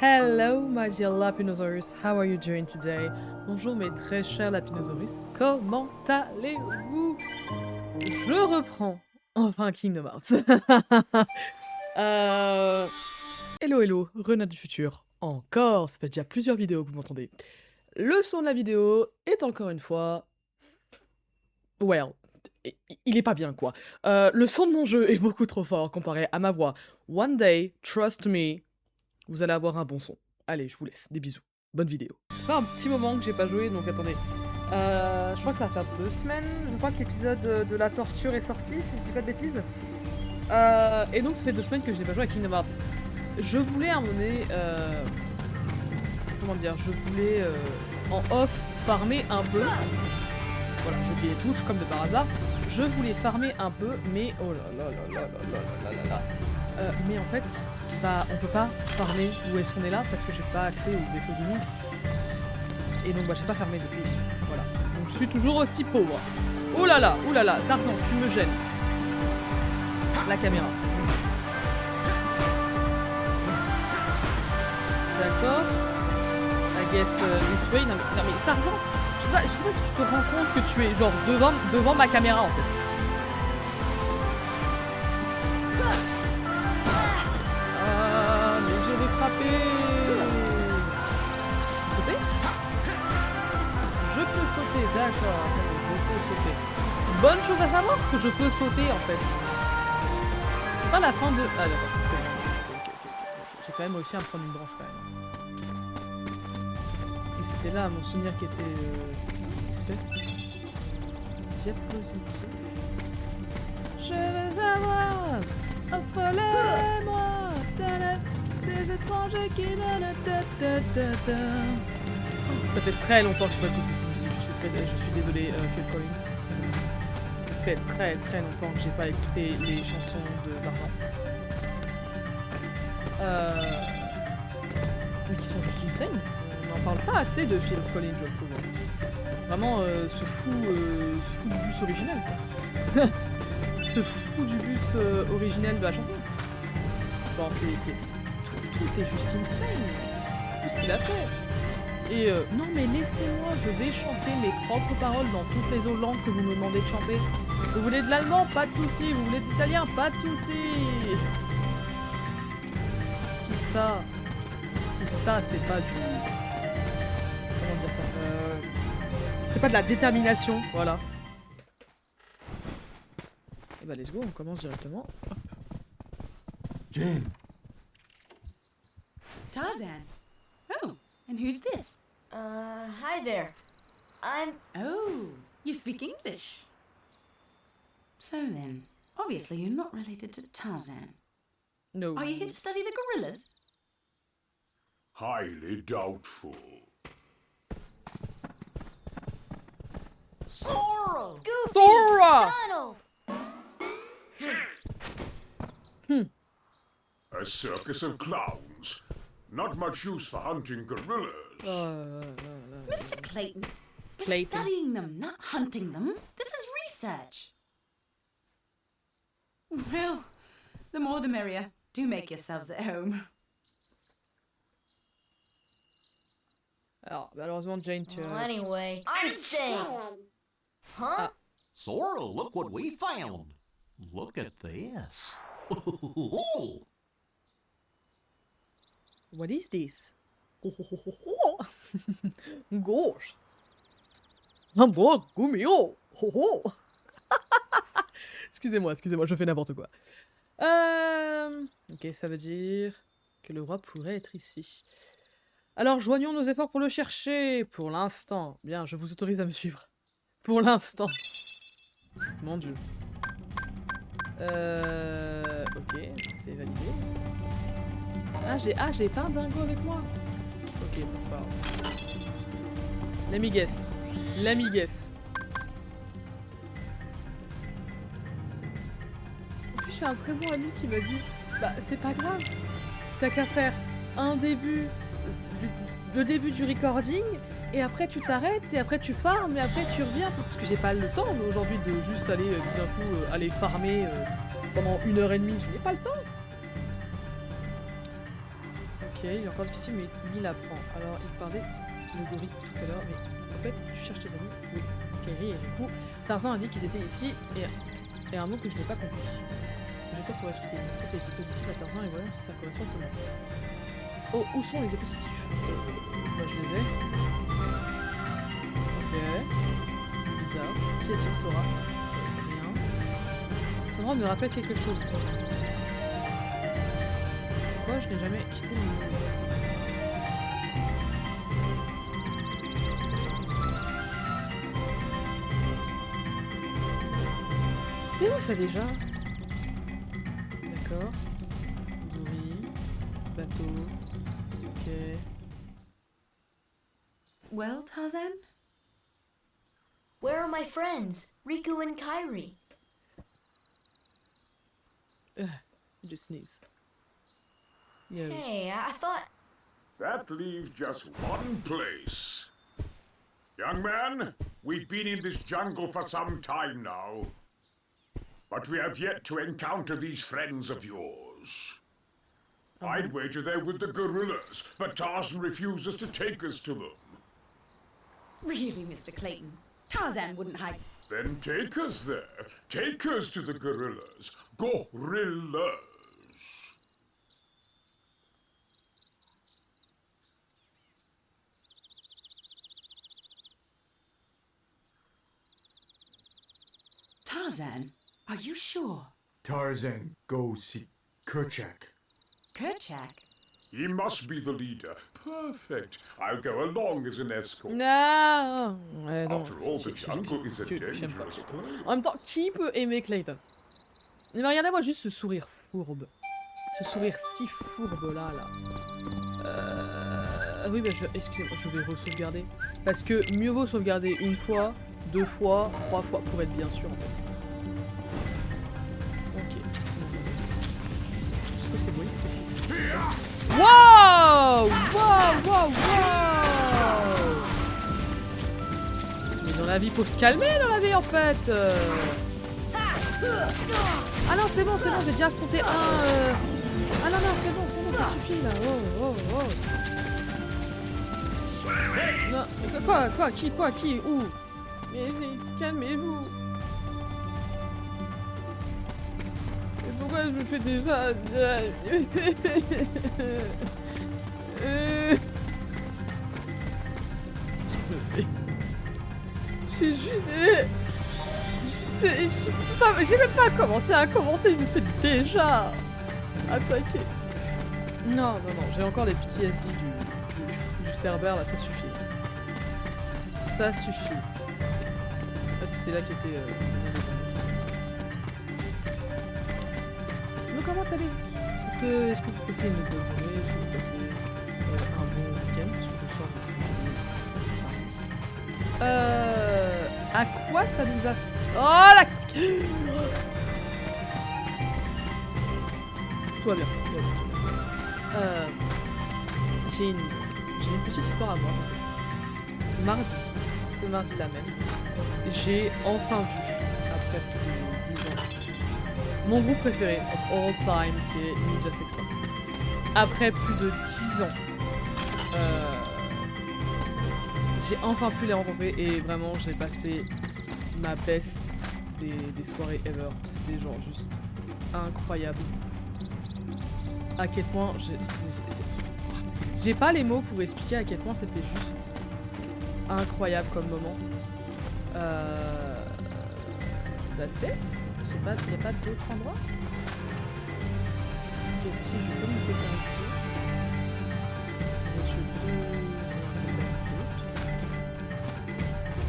Hello my dear Lapinosaurus, how are you doing today? Bonjour mes très chers Lapinosaurus, comment allez-vous? Je reprends enfin Kingdom Hearts. Hello hello, Renat du futur. Encore, ça fait déjà plusieurs vidéos que vous m'entendez. Le son de la vidéo est encore une fois... Well, il est pas bien quoi. Le son de mon jeu est beaucoup trop fort comparé à ma voix. One day, trust me, vous allez avoir un bon son. Allez, je vous laisse, des bisous. Bonne vidéo. Ça fait un petit moment que j'ai pas joué, donc attendez. Je crois que ça va faire 2 semaines. Je crois que l'épisode de la torture est sorti, si je dis pas de bêtises. Et donc ça fait 2 semaines que je n'ai pas joué à Kingdom Hearts. Je voulais à un moment donné... comment dire? Je voulais en off farmer un peu. Voilà, j'ai oublié les touches comme de par hasard. Je voulais farmer un peu, mais oh là là là là là là là là. Mais en fait, bah on peut pas farmer où est-ce qu'on est là parce que j'ai pas accès au vaisseau du monde. Et donc bah j'ai pas farmé depuis. Voilà. Donc je suis toujours aussi pauvre. Oh là là, Tarzan, tu me gênes. La caméra. D'accord. I guess this way. Non mais Tarzan, je sais pas si tu te rends compte que tu es genre devant ma caméra en fait. Mais je vais frapper. Sauter? Je peux sauter, d'accord. Attendez, je peux sauter. Bonne chose à savoir que je peux sauter en fait. C'est pas la fin de... Ah d'accord, c'est bon. Ok. J'ai quand même réussi à me prendre une branche quand même. Mais c'était là mon souvenir qui était... Qu'est-ce que c'est? Diapositive. Je veux savoir, offre-les-moi, ces étrangers qui ne... Ça fait très longtemps que je n'ai pas écouté cette musique, je suis désolé Phil Collins. Ça fait très longtemps que j'ai pas écouté les chansons de Tarzan. Mais qui sont juste insane. On n'en parle pas assez de Phil Collins, je trouve. Vraiment ce fou du bus originel quoi. Ce fou du bus originel de la chanson. Bon, tout est juste insane. Tout ce qu'il a fait. Et non mais laissez-moi, je vais chanter mes propres paroles dans toutes les autres langues que vous me demandez de chanter. Vous voulez de l'allemand? Pas de souci. Vous voulez de l'italien? Pas de souci. Si ça c'est pas du... Comment dire ça? C'est pas de la détermination, voilà. Et bah let's go, on commence directement. Jane. Tarzan. Oh, and who's this? Hi there. I'm... Oh, you speak English. So then, obviously you're not related to Tarzan. No. Are you here to study the gorillas? Highly doubtful. Sora! Goofy! Sora! Donald! A circus of clowns. Not much use for hunting gorillas. Mr. Clayton, we're Clayton. studying them, not hunting them. This is research. Well, the more the merrier. Do make yourselves at home. Alors, malheureusement, Jane, tu... Well, anyway, I'm staying. Huh? Sora, look what we found. Look at this. What is this? Gosh. Un bon goumio. Excusez-moi, je fais n'importe quoi. Ok, ça veut dire que le roi pourrait être ici. Alors, joignons nos efforts pour le chercher. Pour l'instant. Bien, je vous autorise à me suivre. Pour l'instant. Mon dieu. Ok, c'est validé. Ah, j'ai pas un dingo avec moi. Ok, bon, c'est pas grave. Let me guess. En plus, j'ai un très bon ami qui m'a dit, bah, c'est pas grave. T'as qu'à faire un début, le début du recording, et après tu t'arrêtes, et après tu farmes, et après tu reviens. Parce que j'ai pas le temps aujourd'hui de juste aller, tout d'un coup, aller farmer pendant 1h30. Je n'ai pas le temps. Ok, il est encore difficile, mais lui il apprend. Alors, il parlait de gorille tout à l'heure, mais en fait, tu cherches tes amis. Oui, Kairi et Riku. Tarzan a dit qu'ils étaient ici, et un nom que je n'ai pas compris. Je t'en pourrais expliquer. En fait, les dispositifs à Tarzan, et voyons si ça correspond à ce nom. Oh, où sont les dispositifs? Moi, je les ai. Ok. Bizarre. Qui est-il, Sora? Rien. Ce endroit me rappelle quelque chose. Pourquoi je n'ai jamais quitté mon monde? Mais où ça déjà? D'accord. Gorille. Bateau. Ok. Well, Tarzan? Where are my friends, Riku and Kairi? You just sneeze. Yeah. Hey, I thought... That leaves just one place. Young man, we've been in this jungle for some time now. But we have yet to encounter these friends of yours. I'd wager they're with the gorillas, but Tarzan refuses to take us to them. Really, Mr. Clayton? Tarzan wouldn't hide. Then take us there. Take us to the gorillas. Gorillas. Tarzan, are you sure? Tarzan, go see Kerchak. Kerchak? He must be the leader. Perfect. I'll go along as an escort. Non, ouais, non. After all, the jungle is a J'aime pas. dangerous place. En même temps, qui peut aimer Clayton? Mais regardez-moi juste ce sourire fourbe. Ce sourire si fourbe là. Oui, bah excusez-moi, je vais re-sauvegarder. Parce que mieux vaut sauvegarder une fois, 2 fois, 3 fois pour être bien sûr en fait. Ok. C'est quoi ces bruits? Qu'est-ce que c'est? Wow! Wow! Wow! Wow! Mais dans la vie, faut se calmer dans la vie en fait. Ah non, c'est bon, j'ai déjà affronté un. Ah non, c'est bon, ça suffit là. Oh. Non, quoi, qui, où? Mais calmez-vous. Mais pourquoi je me fais déjà... J'ai juste... J'ai même pas commencé à commenter, je me fais déjà attaquer. Non, j'ai encore des PTSD du Cerber là, ça suffit. Ça suffit. Ah, c'était là qui était... Sinon, comment t'allez? Est-ce que vous passez une bonne journée? Est-ce que vous passez un bon week-end? Parce que je sors. À quoi ça nous a... Oh la... Tout va bien. J'ai une petite histoire à moi. Ce mardi-là même, j'ai enfin vu, après plus de 10 ans, mon groupe préféré of all time, qui est Ninja Sex Party. Après plus de 10 ans, j'ai enfin pu les rencontrer et vraiment j'ai passé ma best des soirées ever. C'était genre juste incroyable. À quel point j'ai pas les mots pour expliquer à quel point c'était juste incroyable comme moment. That's it? Je sais pas, il n'y a pas d'autres endroits? Ok, si je peux monter par ici. Et je peux...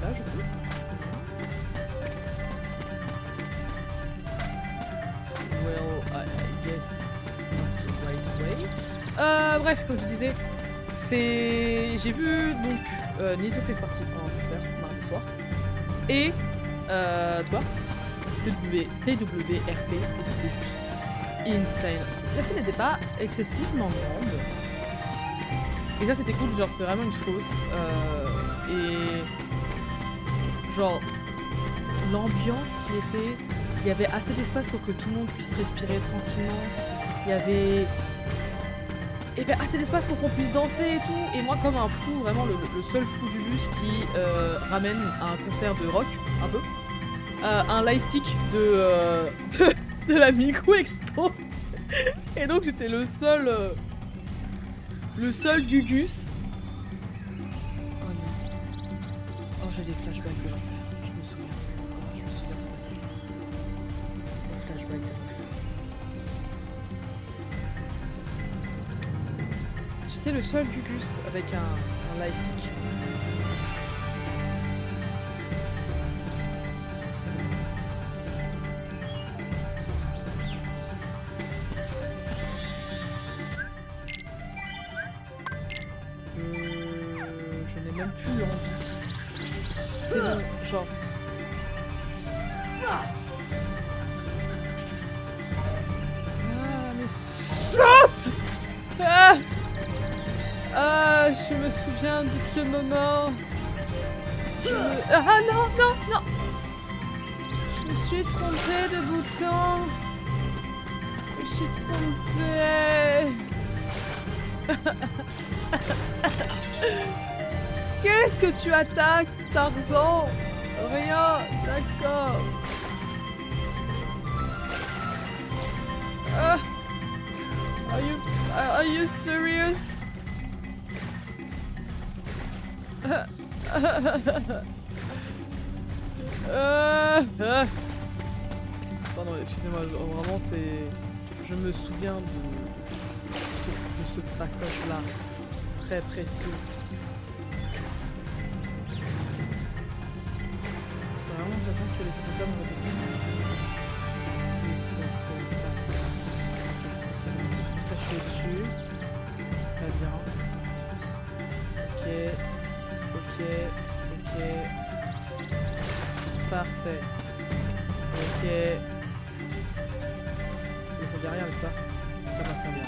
Là, je peux. Well, I guess this is not the right way. Bref, comme je disais, j'ai vu donc Ninja Sex Party en concert mardi soir et toi TWRP et c'était juste insane. La scène n'était pas excessivement grande et ça c'était cool, genre c'est vraiment une fosse et genre l'ambiance y était, il y avait assez d'espace pour que tout le monde puisse respirer tranquillement, il y avait et faire assez d'espace pour qu'on puisse danser et tout. Et moi, comme un fou, vraiment le seul fou du bus qui ramène à un concert de rock, un peu, un lightstick de, de la Miku Expo. Et donc j'étais le seul Gugus. Oh non. Oh, j'ai des flashbacks de l'enfer. Je me souviens de ce moment. Je me souviens de ce passage. Flashback de l'enfer. J'étais le seul Gugus avec un lightstick. Je n'ai même plus envie. C'est bon, genre. Ah, mais saute! Je me souviens de ce moment. Ah non, non, non! Je me suis trompée de bouton. Je me suis trompée. Qu'est-ce que tu attaques, Tarzan? Rien, d'accord. Are you serious? Pardon, excusez-moi, vraiment c'est... Je me souviens de ce passage-là, très précis. Vraiment, j'attends que les hippopotames redescendent. Là, je suis au-dessus. Très bien. Ok. Parfait. Ok. Ça ne sert derrière, n'est-ce pas? Ça va servir.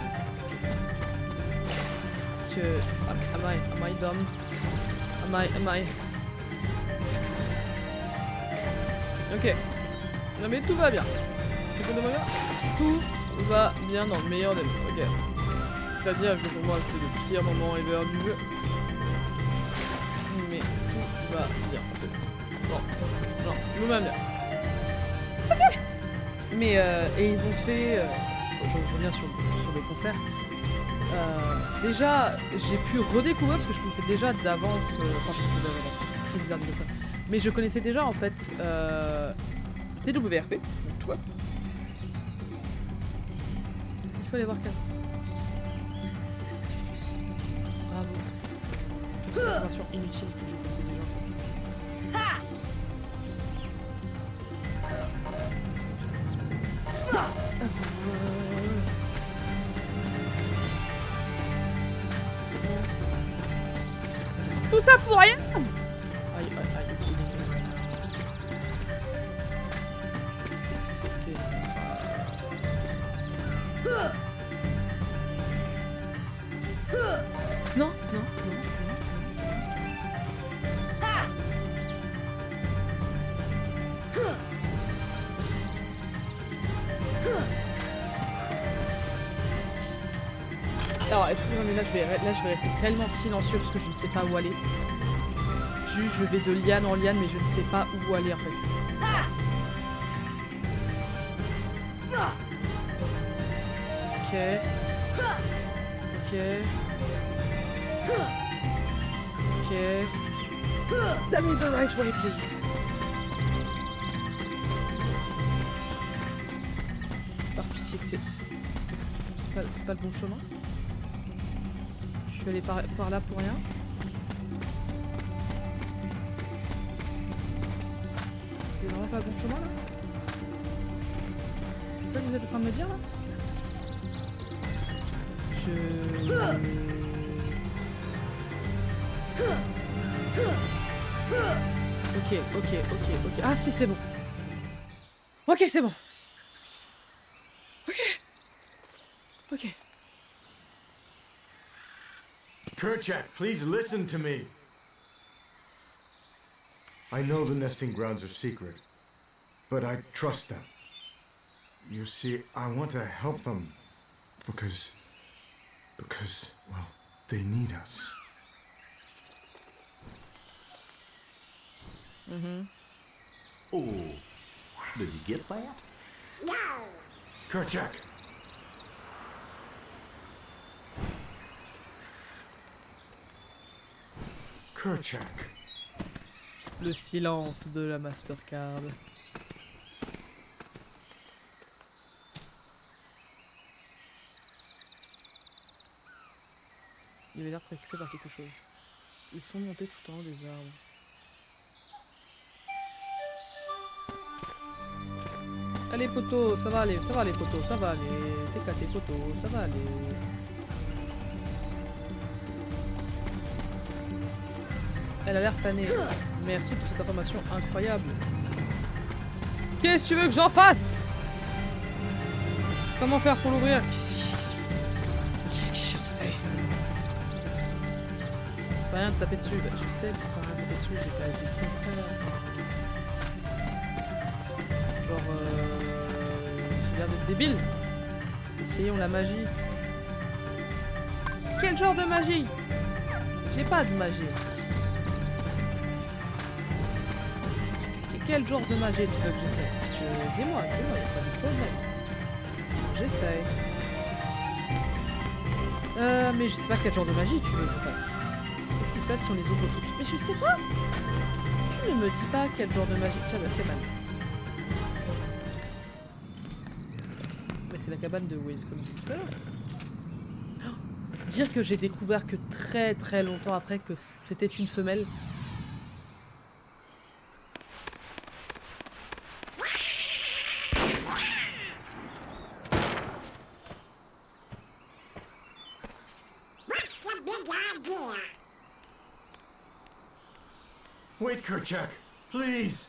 Am I dumb? Am I... Ok. Non mais tout va bien. Tout va bien dans le meilleur des mondes. Ok. C'est-à-dire que pour moi c'est le pire moment ever du jeu. Mais tout va bien en fait. Non, tout va bien. Ok. Mais et ils ont fait... je reviens sur le concert. Déjà, j'ai pu redécouvrir, parce que je connaissais déjà d'avance, enfin je connaissais d'avance, c'est très bizarre de dire ça, mais je connaissais déjà en fait TWRP, donc toi. Il faut aller voir Kat. Bravo. C'est une information inutile que je connaissais déjà en fait. Tout ça pour rien. Aïe. Non. Alors, excusez-moi, mais là je vais rester tellement silencieux parce que je ne sais pas où aller. Juste, je vais de liane en liane, mais je ne sais pas où aller en fait. Ok. That means the right way, please. Par pitié que c'est pas le bon chemin. Je suis allée par là pour rien. C'est vraiment pas le bon chemin là? C'est ça que vous êtes en train de me dire là? Ok. Ah si, c'est bon. Ok, c'est bon. Ok. Kerchak, please listen to me. I know the nesting grounds are secret, but I trust them. You see, I want to help them because Because, well, they need us. Oh, did you get that? Kerchak! Kerchak. Le silence de la Mastercard. Il avait l'air préoccupé par quelque chose. Ils sont montés tout en haut des arbres. Allez poteau, ça va aller poteau, ça va aller. T'es caté poteau, ça va aller. Elle a l'air fanée. Merci pour cette information incroyable. Qu'est-ce que tu veux que j'en fasse? Comment faire pour l'ouvrir? Qu'est-ce que j'en sais? Pas rien de taper dessus. Bah, je sais que ça sert à rien de taper dessus, j'ai pas été contraire. Genre, j'ai l'air d'être débile. Essayons la magie. Quel genre de magie? J'ai pas de magie. Quel genre de magie tu veux que j'essaie? Dis-moi, y'a pas de problème. J'essaye. Mais je sais pas quel genre de magie tu veux que je fasse. Qu'est-ce qui se passe si on les ouvre toutes? Mais je sais pas! Tu ne me dis pas quel genre de magie. Tiens, la cabane. Mais c'est la cabane de Waze comme tout à l'heure. Oh, dire que j'ai découvert que très très longtemps après que c'était une femelle. Wait, Kerchak! Please!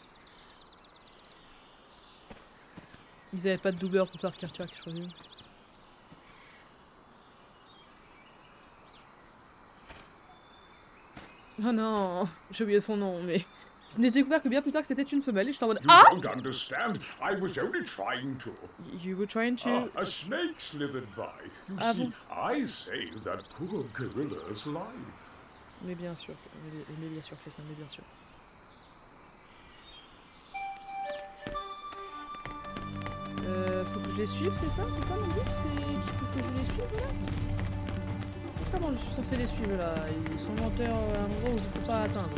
Ils avaient pas de doubleur pour faire Kerchak, je crois. Oh non, j'ai oublié son nom, mais je n'ai découvert que bien plus tard que c'était une femelle et j'étais en mode You ah! don't understand. I was only trying to. You were trying to... A snake slithered by. You Ah see, bon? I saved that poor gorilla's life. Mais bien sûr, mais bien sûr, Clétin, mais bien sûr. Faut que je les suive, c'est ça? C'est ça mon but? C'est qu'il faut que je les suive là? Comment je suis censé les suivre là? Ils sont menteurs à un endroit où je peux pas atteindre.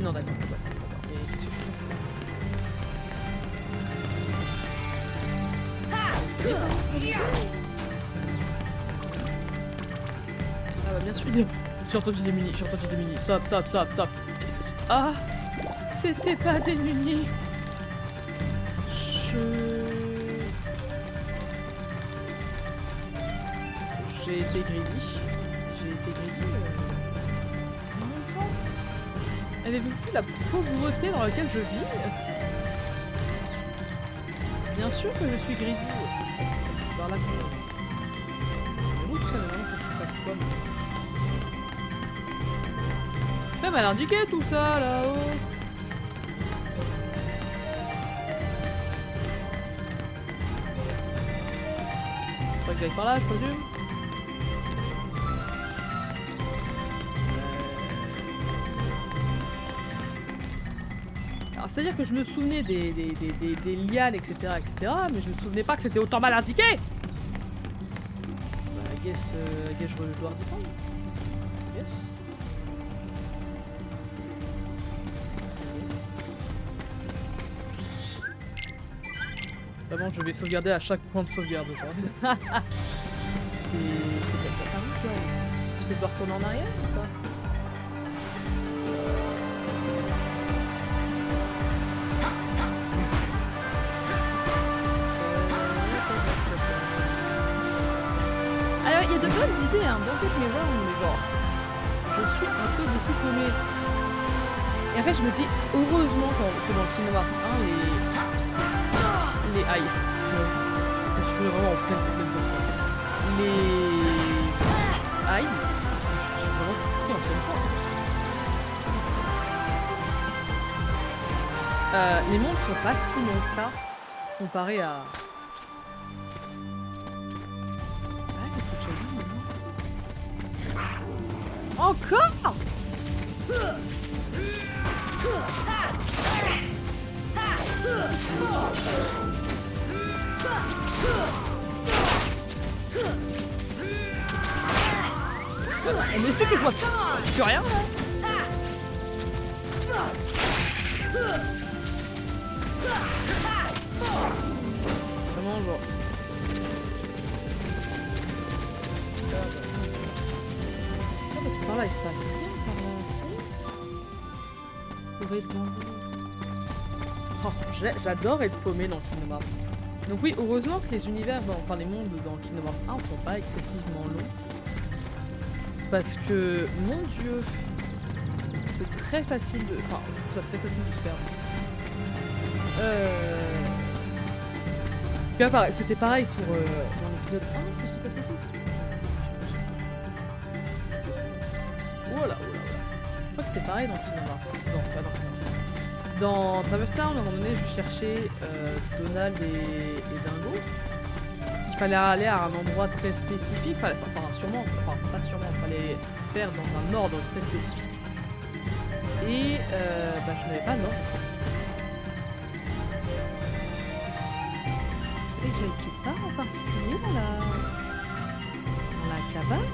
Non d'accord, mais qu'est-ce que je suis censé faire? Ah bah bien sûr. J'ai entendu des munis, Stop. Ah! C'était pas des munis. J'ai été greedy. Longtemps. Avez-vous vu la pauvreté dans laquelle je vis? Bien sûr que je suis greedy. C'est par là qu'on avance. Mais bon, tout ça, maintenant, faut que je fasse quoi? T'as mal indiqué tout ça là-haut. Faut que j'aille par là, je présume. Alors c'est-à-dire que je me souvenais des lianes, etc., mais je me souvenais pas que c'était autant mal indiqué. Bah, I guess je dois redescendre. Yes. Vraiment, je vais sauvegarder à chaque point de sauvegarde, genre. C'est peut-être pas quoi. Est-ce que je dois retourner en arrière ou pas? Alors, il y a de bonnes idées, hein, don't get me wrong, mais genre, je suis un peu beaucoup paumée. Et en fait, je me dis, heureusement que dans Kingdom Hearts 1, les aïe. Je suis vraiment en pleine phase. Les aïe. Je suis vraiment pris en pleine phase. Les mondes sont pas si longs que ça comparé à Encore? En effet, je vois plus rien là. Vraiment genre. Ah, parce que par là il se passe rien par là, si. Forêt de bambou. Oh, j'adore être paumé dans Kingdom Hearts. Donc oui, heureusement que les univers, enfin les mondes dans Kingdom Hearts 1 sont pas excessivement longs. Parce que, mon dieu, c'est très facile de... Enfin, je trouve ça très facile de se perdre. Là, c'était pareil pour dans l'épisode 1, si je dis pas de bêtises. Voilà. Je crois que c'était pareil dans Kingdom Hearts. Non, pas dans Kingdom Hearts. Dans Traverse Town, à un moment donné, je cherchais Donald et Dingo. Il fallait aller à un endroit très spécifique, enfin sûrement, enfin pas sûrement, il fallait faire dans un ordre très spécifique. Et bah, je n'avais pas l'ordre en fait. Il fallait que j'aille quelque part en particulier dans la cabane.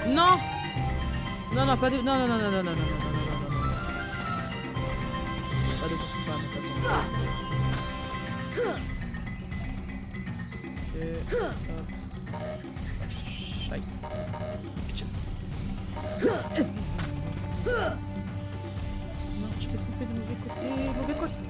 Non! Non, pas de... Non. Pas de course femme, pas de Ok, hop. Scheiße. Non, je fais tromper de mauvais côté. Mauvais côté.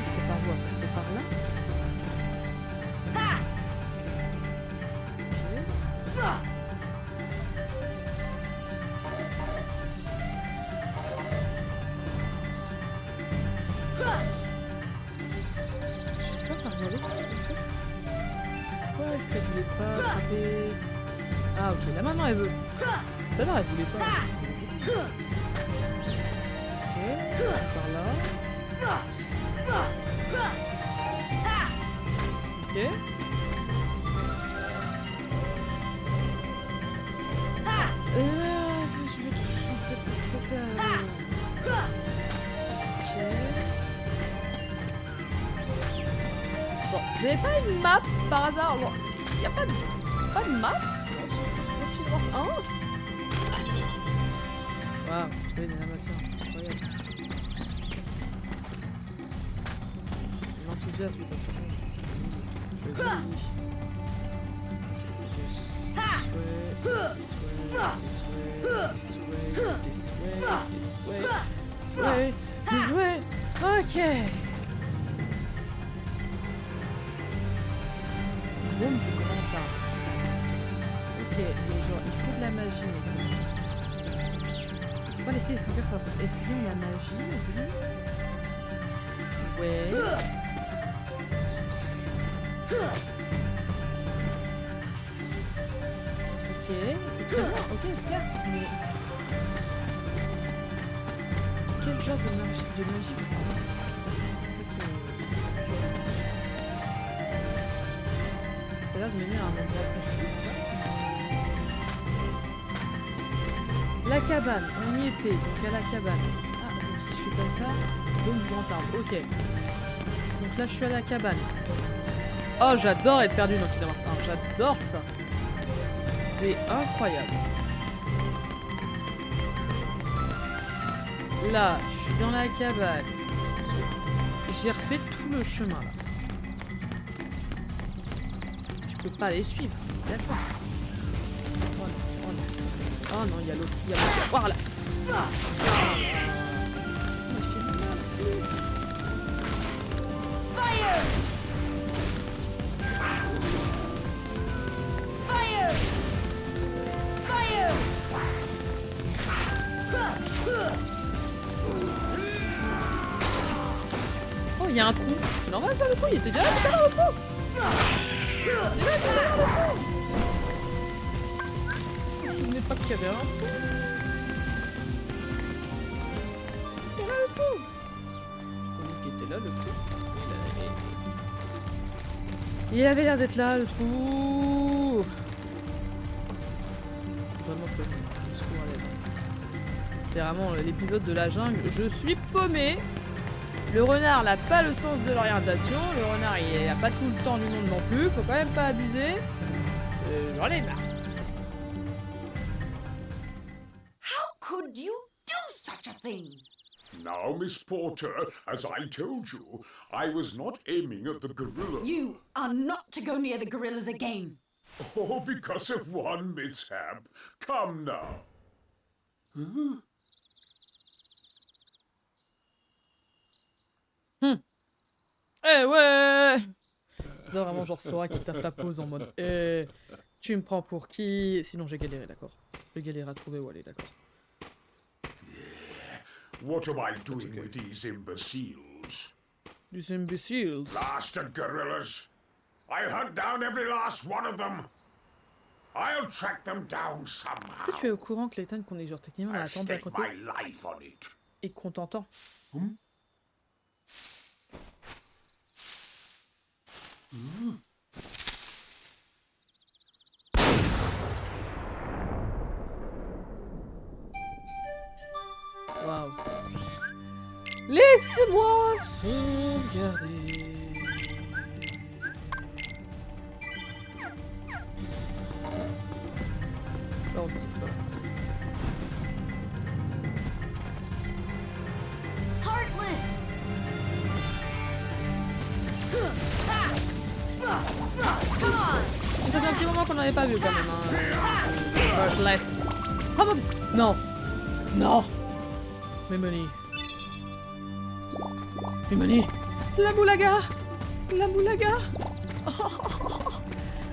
C'était par où après? C'était par là? Je sais pas par où aller. Pourquoi est-ce qu'elle voulait pas attraper? Ah ok, là maintenant elle veut. Tout à l'heure elle voulait pas. Ok, par là. Ok. Je vais tout Ok. Genre, vous avez pas une map par hasard? Genre, y a pas de map? Waouh, tu fais des animations incroyables. L'enthousiasme est à son nom. Je vais this way. Ok. Groupe du grand parc. Ok, mais genre, il faut de la magie maintenant. Faut pas laisser les sangles sur la... Essayons la magie, oui. Ouais. Ok, c'est très bien. Ok, certes, mais... Quel genre de magie vous parlez? C'est ce que... Ça a l'air de mener à un endroit précis, ça. La cabane, on y était, donc à la cabane. Ah, donc si je fais comme ça, donc du grand arbre, ok. Donc là je suis à la cabane. Oh, j'adore être perdu dans Kingdom Hearts 1, j'adore ça. C'est incroyable. Là, je suis dans la cabane. J'ai refait tout le chemin là. Je peux pas les suivre, d'accord. Oh non, il y a l'autre, Voilà. Fire! Fire! Fire! Oh, il y a un trou. C'est normal ça, le trou, il était déjà là tout à l'heure, le trou. Je me souvenais pas qu'il y avait un pont. Il y a là le pont. Je croyais qu'il était là le pont. Il avait l'air d'être là le trou. Vraiment paumé. Je suis à l'aise. C'est vraiment l'épisode de la jungle. Je suis paumé. Le renard n'a pas le sens de l'orientation. Le renard il a pas tout le temps du monde non plus. Faut quand même pas abuser. J'en ai marre. How could you do such a thing? Now, Miss Porter, as I told you, I was not aiming at the gorilla. You are not to go near the gorillas again. Oh, because of one mishap. Come now. Eh ouais. Là vraiment genre Sora qui tape la pause en mode tu me prends pour qui? Sinon j'ai galéré, d'accord. J'ai galéré à trouver où aller, d'accord. What am I doing with these imbeciles? Des imbéciles. Blasted gorillas! I'll hunt down every last one of them. I'll track them down Est-ce que somehow. tu es au courant, Clayton, qu'on est genre techniquement à I'll attendre à stake côté my life on it. et qu'on t'entend? Waouh. Laissez-moi sauvegarder. Non, c'est tout ça. Heartless! Come on! Ça fait un petit moment qu'on n'avait pas vu quand même. Hein. Heartless. Oh mon dieu. Non. Non. Memoni. Memoni. La moulaga. La moulaga.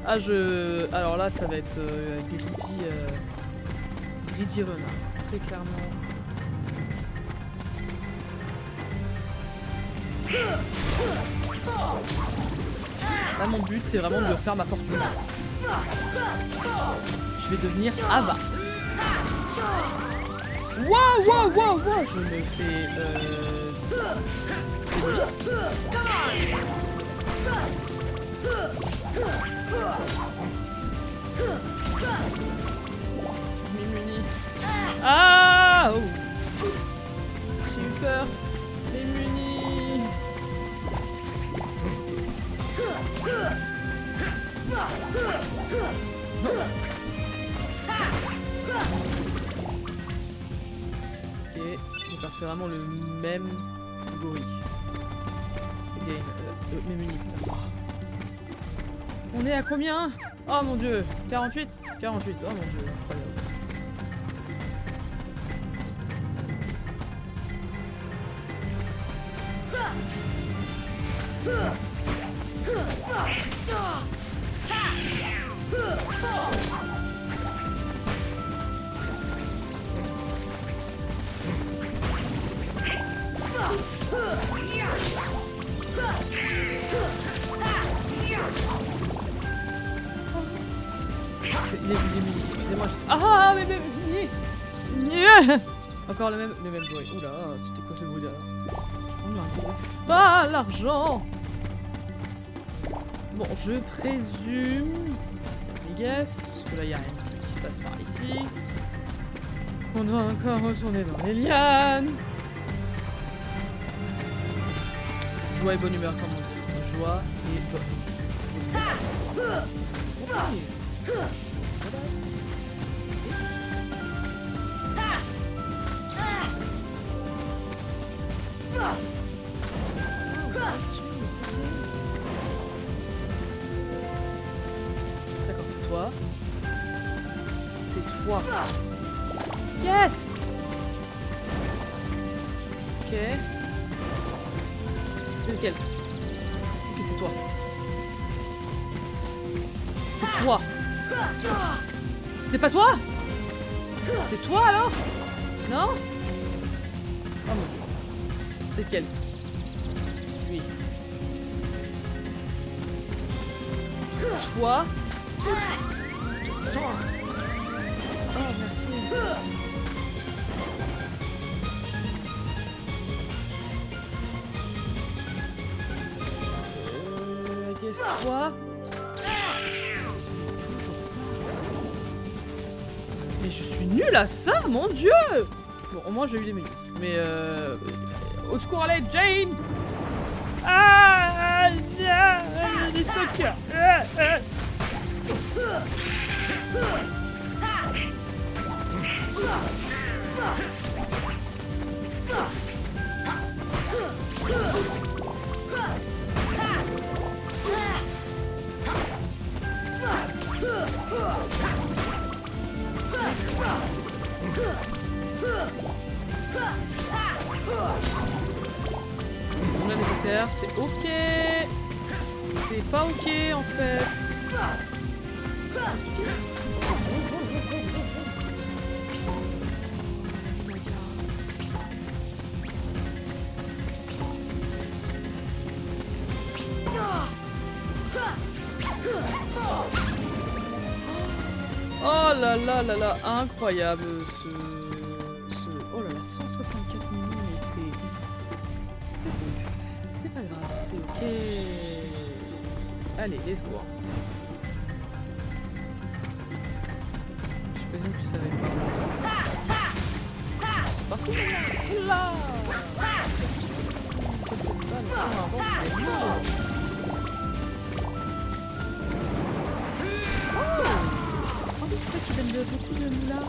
Ah je... Alors là ça va être Greedy Renard. Très clairement. Là mon but c'est vraiment de faire ma fortune. Je vais devenir Ava. Waouh waouh waouh waouh. Je me fais Mimuni. Ah oh. J'ai eu peur. Mimuni. Ok, donc c'est vraiment le même gorille. Again, Mimuni. On est à combien? Oh mon dieu, 48? 48, oh mon dieu, incroyable. Excusez-moi. Ah mais encore le même bruit. Oula, c'était quoi ce bruit là? Ah l'argent. Bon, je présume. I guess, parce que là il y a rien qui se passe par ici. On doit encore retourner dans les lianes. Joie et bonne humeur, comme on dit. Joie et bonne humeur. D'accord, c'est toi. C'est toi. Yes! Ok. C'est lequel? Ok, c'est toi. C'est toi. C'était pas toi? C'est toi alors? Non? Oh mon dieu. C'est lequel? Lui. toi. Oh, merci. Guesse-toi. Mais je suis nulle à ça, mon dieu! Bon, au moins j'ai eu des milices. Mais au secours, allez, Jane! Ah! Il y a des sockers! On a les jokers, c'est ok. C'est pas ok en fait. Oh là là là là, incroyable ce... Oh là là, 164 millions, mais c'est pas grave, c'est ok. Allez, let's go. Je présume que ça va être par contre, là. Oh oui, c'est ça qui donne beaucoup de là.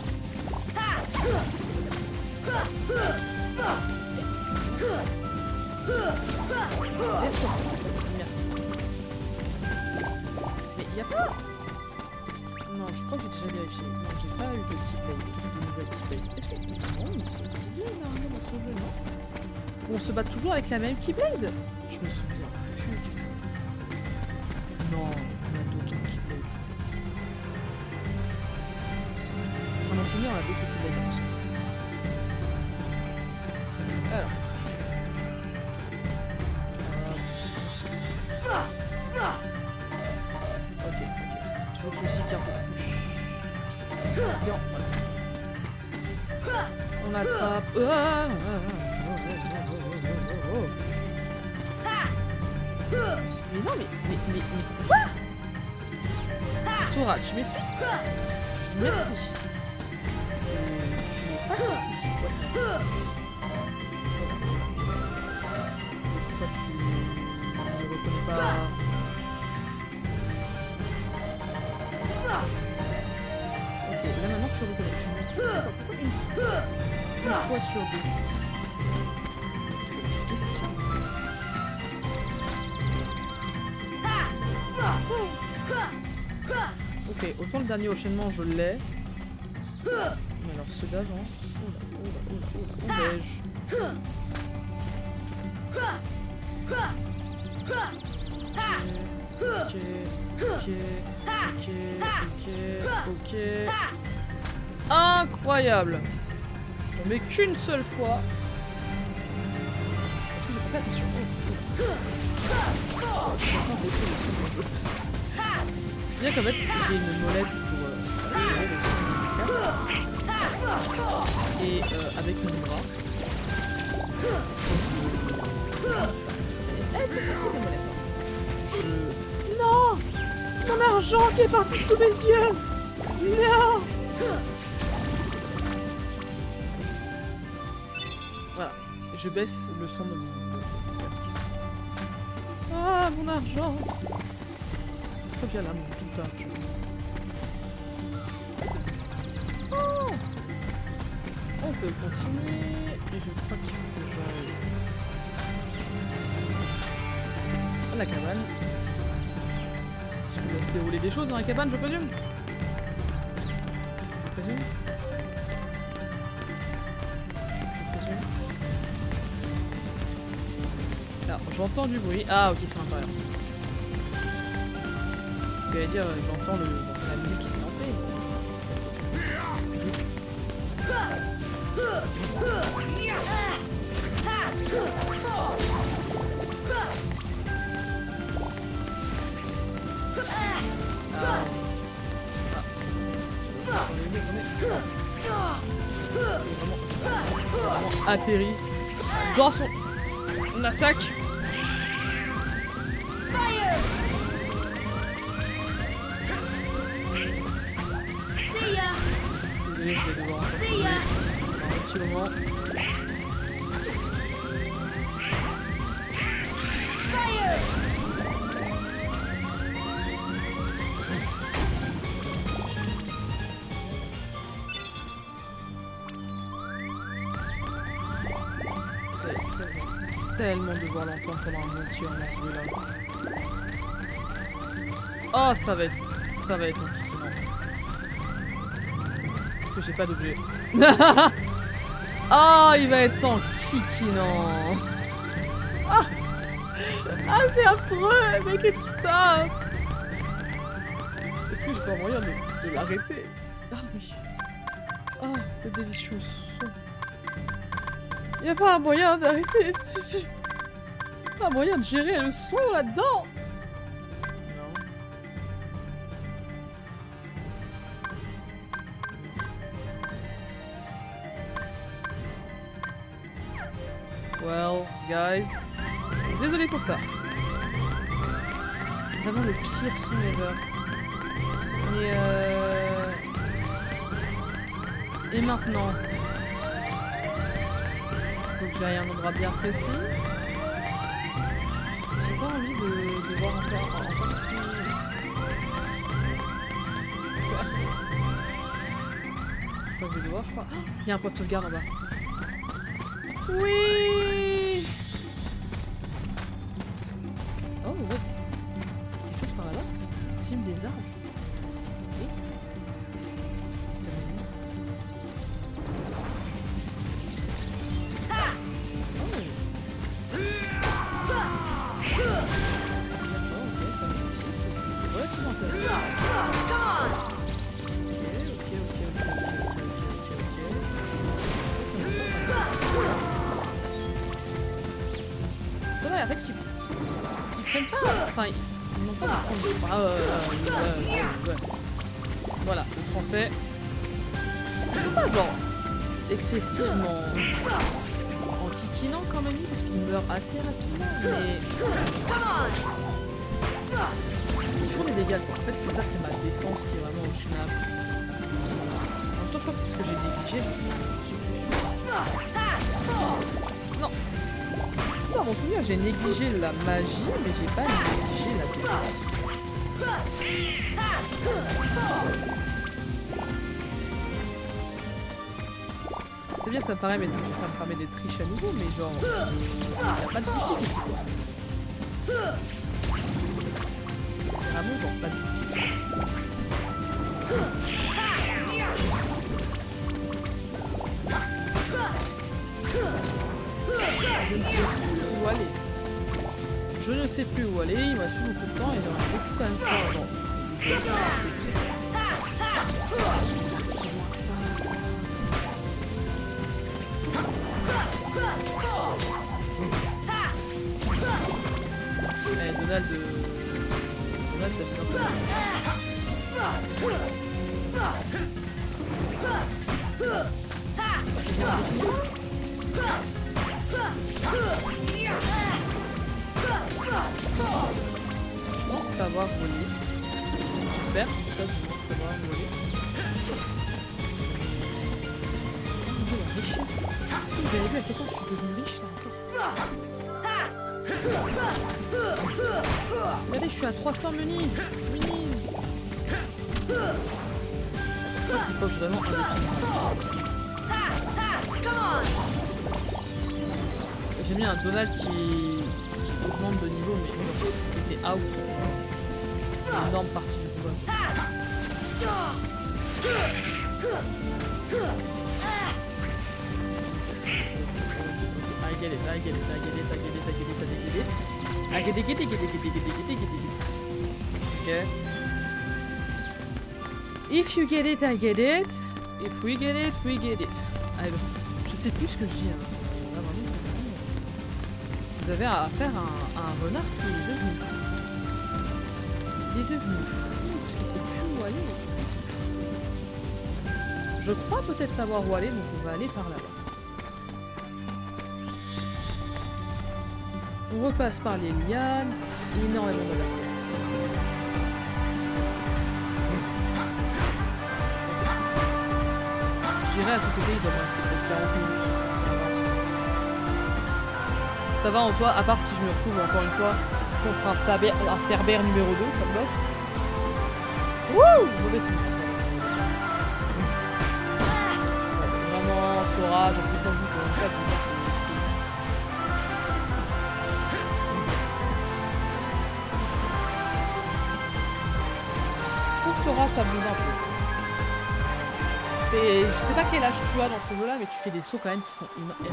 Merci. Mais il y a pas... Non, je crois que j'ai déjà vérifié. Non, j'ai pas eu de keyblade, de nouvelles keyblade. Est-ce que... Non, on a des keyblade normalement dans ce jeu, non? On se bat toujours avec la même keyblade? Je me souviens plus du tout. Non, on a d'autres keyblade. À mon souvenir, on a d'autres keyblade ensemble. Alors. Ok, c'est toujours celui-ci qui est un peu plus... Bien, voilà. On attrape... Mais non, mais quoi? Sora, tu m'expliques? Merci. Pourquoi tu ne reconnais pas? Ok, là maintenant tu reconnais. Je me pourquoi une fois sur deux? C'est une question. Ok, autant le dernier enchaînement je l'ai. Mais alors ceux d'avant. On beige. Ok. Incroyable. Mais qu'une seule fois. Est-ce que j'ai pas fait attention? Bien qu'en fait j'ai une molette pour gérer le son du casque. Et avec mon bras. Elle est plus facile la molette. Non! Mon argent qui est parti sous mes yeux! Non! Voilà, je baisse le son de mon casque. Ah, mon argent! Reviens là, mon putain de jeu. Oh! On peut continuer, et je crois qu'il faut que j'aille à la cabane. Parce qu'il va se dérouler des choses dans la cabane, je présume. Je présume. Alors, j'entends du bruit. Ah, ok, c'est incroyable. Ce que j'allais dire, j'entends la musique qui s'est lancée. Vraiment atterri dans son attaque. See ya. Désolé, vous allez devoir See ya. un petit moment. Tellement devoir l'entendre pendant un bon tir dans ce jeu là. Oh ça va être enquiquinant. Parce que j'ai pas d'objet. Oh il va être enquiquinant. Ah, ah c'est affreux, make it stop. Est-ce que j'ai pas moyen de l'arrêter? Ah oui. Ah le délicieux son. Y'a pas un moyen d'arrêter, pas un moyen de gérer le son là-dedans. Non. Well, guys, désolé pour ça. Vraiment le pire son ever. Et maintenant? Faut que j'aille à un endroit bien précis. J'ai pas envie de voir encore je vais devoir, je crois. Il y a un point de sauvegarde en bas. Oui. Oh, what? Quelque chose par là-bas? Cime des arbres. Ok. C'est bon. En fait, ils prennent pas. Enfin, ils n'ont pas de prendre. Voilà, le français. Ils sont pas genre excessivement enquiquinants quand même, parce qu'ils meurent assez rapidement, mais. Ils font des dégâts quoi. En fait, c'est ça, c'est ma défense qui est vraiment au schnapps. En même temps, je crois que c'est ce que j'ai négligé. Non! Dans mon souvenir, j'ai négligé la magie, mais j'ai pas négligé la défense. C'est bien, ça me permet d'être riche à nouveau, mais genre... y a pas de boutique ici, quoi. Vraiment, genre, pas de boutique. Je ne sais plus où aller, il me reste plus beaucoup de temps et j'aimerais beaucoup quand même faire dans... Je sais pas. Si loin que ça. Allez, Donald t'as bien je pense savoir voler. J'espère, en tout cas, je pense savoir voler. Oh mon dieu, la richesse. Vous avez vu à quel point je suis devenu riche là. Regardez, je suis à 300 munis. Ça, il faut vraiment investir. J'ai mis un Donald qui augmente de niveau, mais il était out. Une énorme partie du combat. Okay. If you get it, I get it. If we get it, we get it. Allez, je sais plus ce que je dis. Hein. Là, vraiment, vous avez affaire à un renard qui est devenu fou, parce qu'il s'est aller. Je crois peut-être savoir où aller, donc on va aller par là-bas. On repasse par les lianes, ça c'est énormément de la J'irai à tout côté, il doit me rester peut-être 40 minutes. Ça va en soi, à part si je me retrouve encore une fois contre un Cerbère numéro 2 comme boss. Wouh! Mauvais souvenir. Vraiment, Sora, j'en plus sans doute pour une fois. Je trouve Sora t'abuse un peu. Et je sais pas quel âge tu as dans ce jeu-là, mais tu fais des sauts quand même qui sont énormes.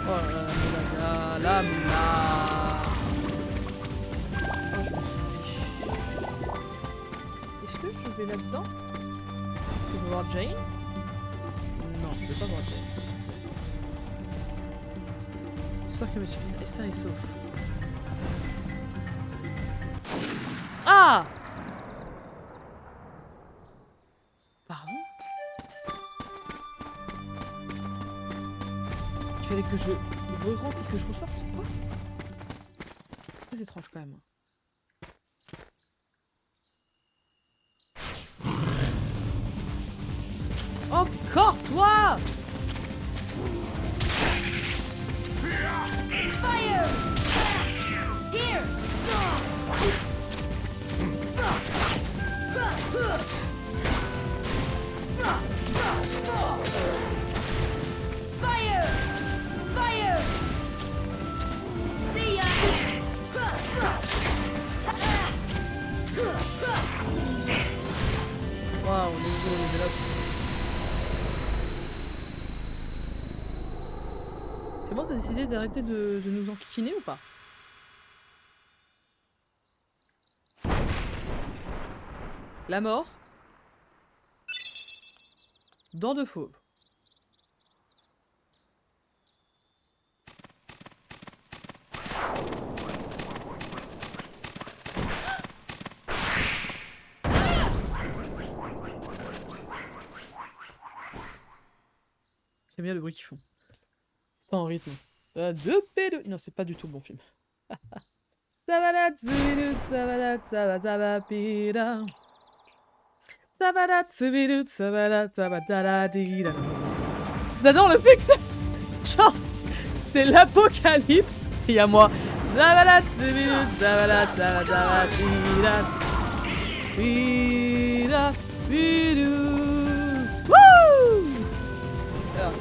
Oh là là, la moula. Oh, je me suis dit. Est-ce que je vais là-dedans? Je veux voir Jane? Non, je vais pas voir Jane. J'espère que Monsieur est sain et sauf. Ah! Pardon? Il fallait que je re-rentre et que je ressorte? Quoi? C'est étrange quand même. Encore toi! Fire! Here! Fire! Fire! See ya! Waouh, let's go, level up. C'est bon, t'as décidé d'arrêter de nous enquiquiner ou pas? La mort. Dents de fauve. J'aime bien le bruit qu'ils font. C'est pas en rythme. Non, c'est pas du tout le bon film. J'adore le fait que ça... Genre, c'est l'apocalypse. Et à moi. Alors,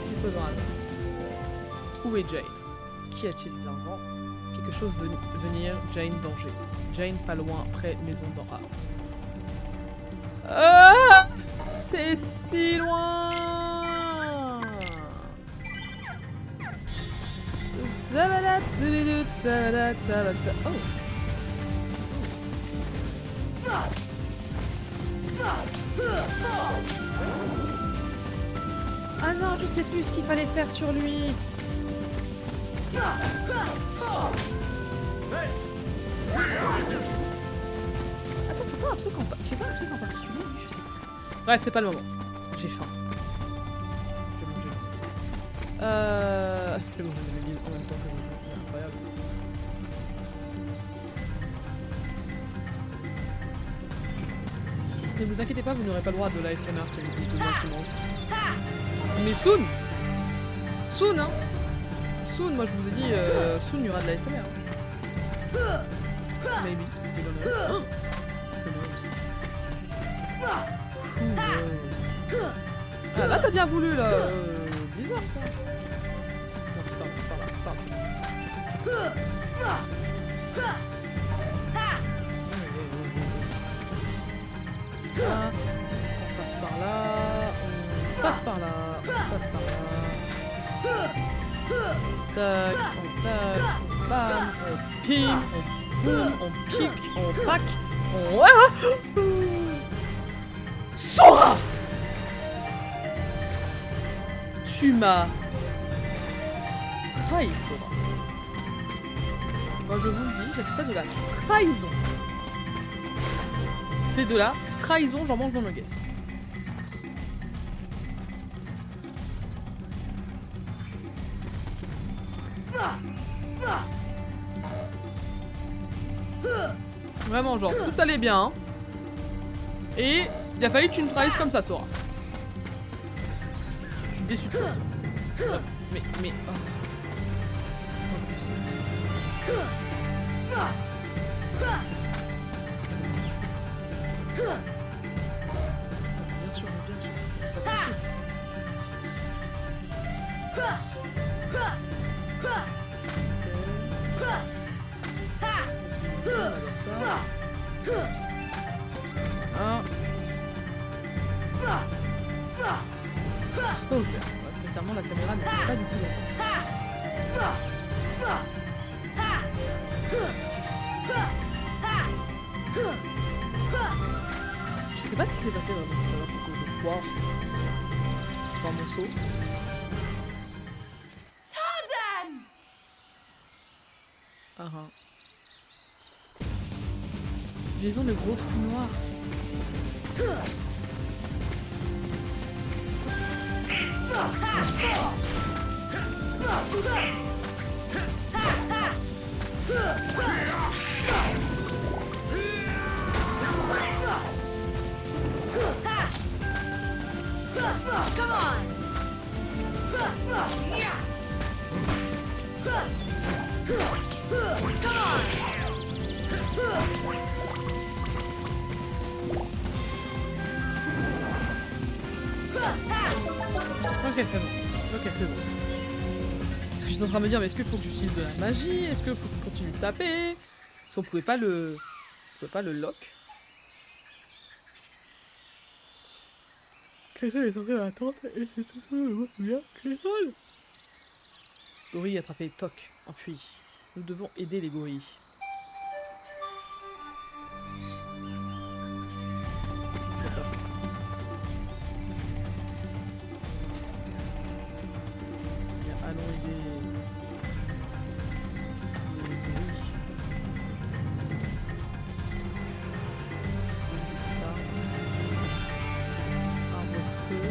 si c'est dans où est Jane? Qui a-t-il 15 ans? Quelque chose venir, Jane danger. Jane pas loin, près maison d'Aura. Ah, c'est si loin. Oh. Ah non, je sais plus ce qu'il fallait faire sur lui. Attends, tu pas un truc en particulier? Je sais pas. Bref, c'est pas le moment. J'ai faim. Je vais manger. Je vais manger de l'église en même temps que je joue. C'est incroyable. Ne vous inquiétez pas, vous n'aurez pas le droit de l'ASMR que vous dites de gens qui mangent. Mais soon! Soon, hein! Soon, moi je vous ai dit, soon il y aura de l'ASMR. Maybe. Oh! Ah là t'as bien voulu là, bizarre ça. Non c'est pas là, c'est pas là, c'est pas là. Là, on passe par là, on passe par là, on passe par là. Tac, on tac, on bam, on ping, on boum, on pique, on pack, on... Sora! Tu m'as trahi, Sora. Moi je vous le dis, j'appelle ça de la trahison. C'est de la trahison, j'en mange mon nuggets. Vraiment, genre, tout allait bien. Et il a fallu que tu me trahisses comme ça, Sora. Je suis déçue de toi. Mais... oh. Bien sûr, bien sûr. Pas de soucis. Ah. Je sais pas où je vais. Ouais, clairement, la caméra ne fait pas du tout la Je sais pas ce qui s'est passé vraiment tout à l'heure pour que je poire dans mon seau. Ah ah. Visons le gros trou noir. C'est quoi ça? Come on! Come on! Ok, c'est bon. Ok, c'est bon. Parce que j'étais en train de me dire, mais est-ce qu'il faut que j'utilise de la magie? Est-ce qu'il faut que je continue de taper? Est-ce qu'on pouvait pas le... On pouvait pas le lock? Clayton est entré dans la tente et c'est tout ça, moi, bien, Clayton! Gorille attrapé Toc, enfui. Nous devons aider les gorilles. Allons aider les gorilles. Arbre creux.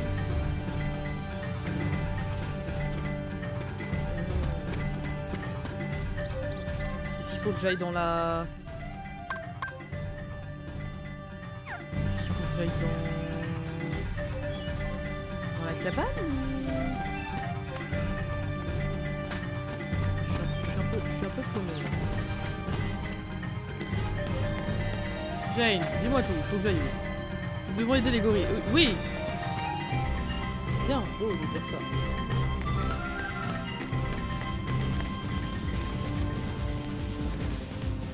Est-ce qu'il faut que j'aille dans la... Est-ce qu'il faut que j'aille dans la cabane ou... Je suis un peu paumé là. Jane, dis-moi tout, faut que j'aille où? Nous devons aider les gorilles. Oui! C'est bien beau de dire ça.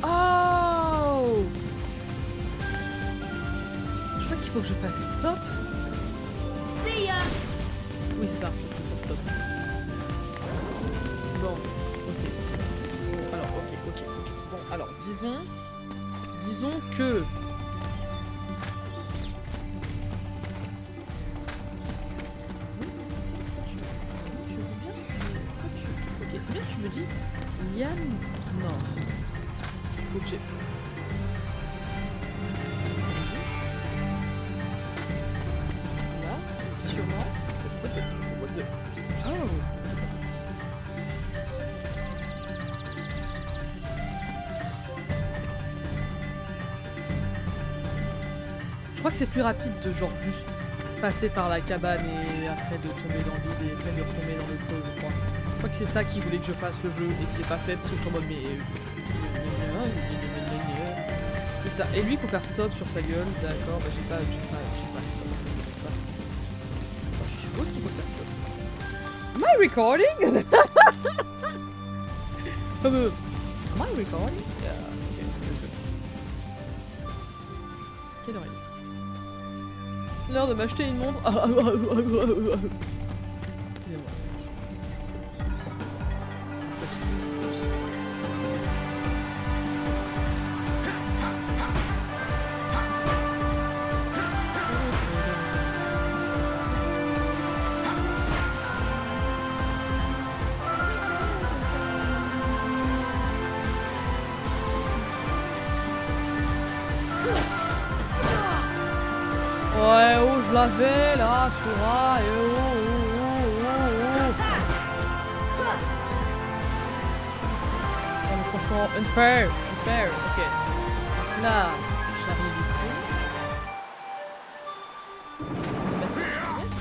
Oh! Je crois qu'il faut que je fasse stop. See ya! Oui, c'est ça, faut que je fasse stop. Bon, ok. Bon, alors, ok. Bon, alors, disons que... Tu veux bien? Ok, c'est bien que tu me dis... Yann... Non. Faut que j'ai... Là, sûrement... What the... Oh! Je crois que c'est plus rapide de genre juste passer par la cabane et après de tomber dans le vide et après de retomber dans le creux, je crois. Je crois que c'est ça qui voulait que je fasse le jeu et que j'ai pas fait parce que je suis en mode mais... C'est ça. Et lui, il faut faire stop sur sa gueule. D'accord, bah j'ai pas stop. Alors, je suppose qu'il faut faire stop. Am I recording? Am I recording? Yeah, ok, that's good. Quelle heure il est? L'heure de m'acheter une montre. Excusez-moi. Ouais, oh, je l'avais là, Sora, et oh, Non, mais franchement, unfair, ok. Donc là, j'arrive ici. C'est cinématique, yes.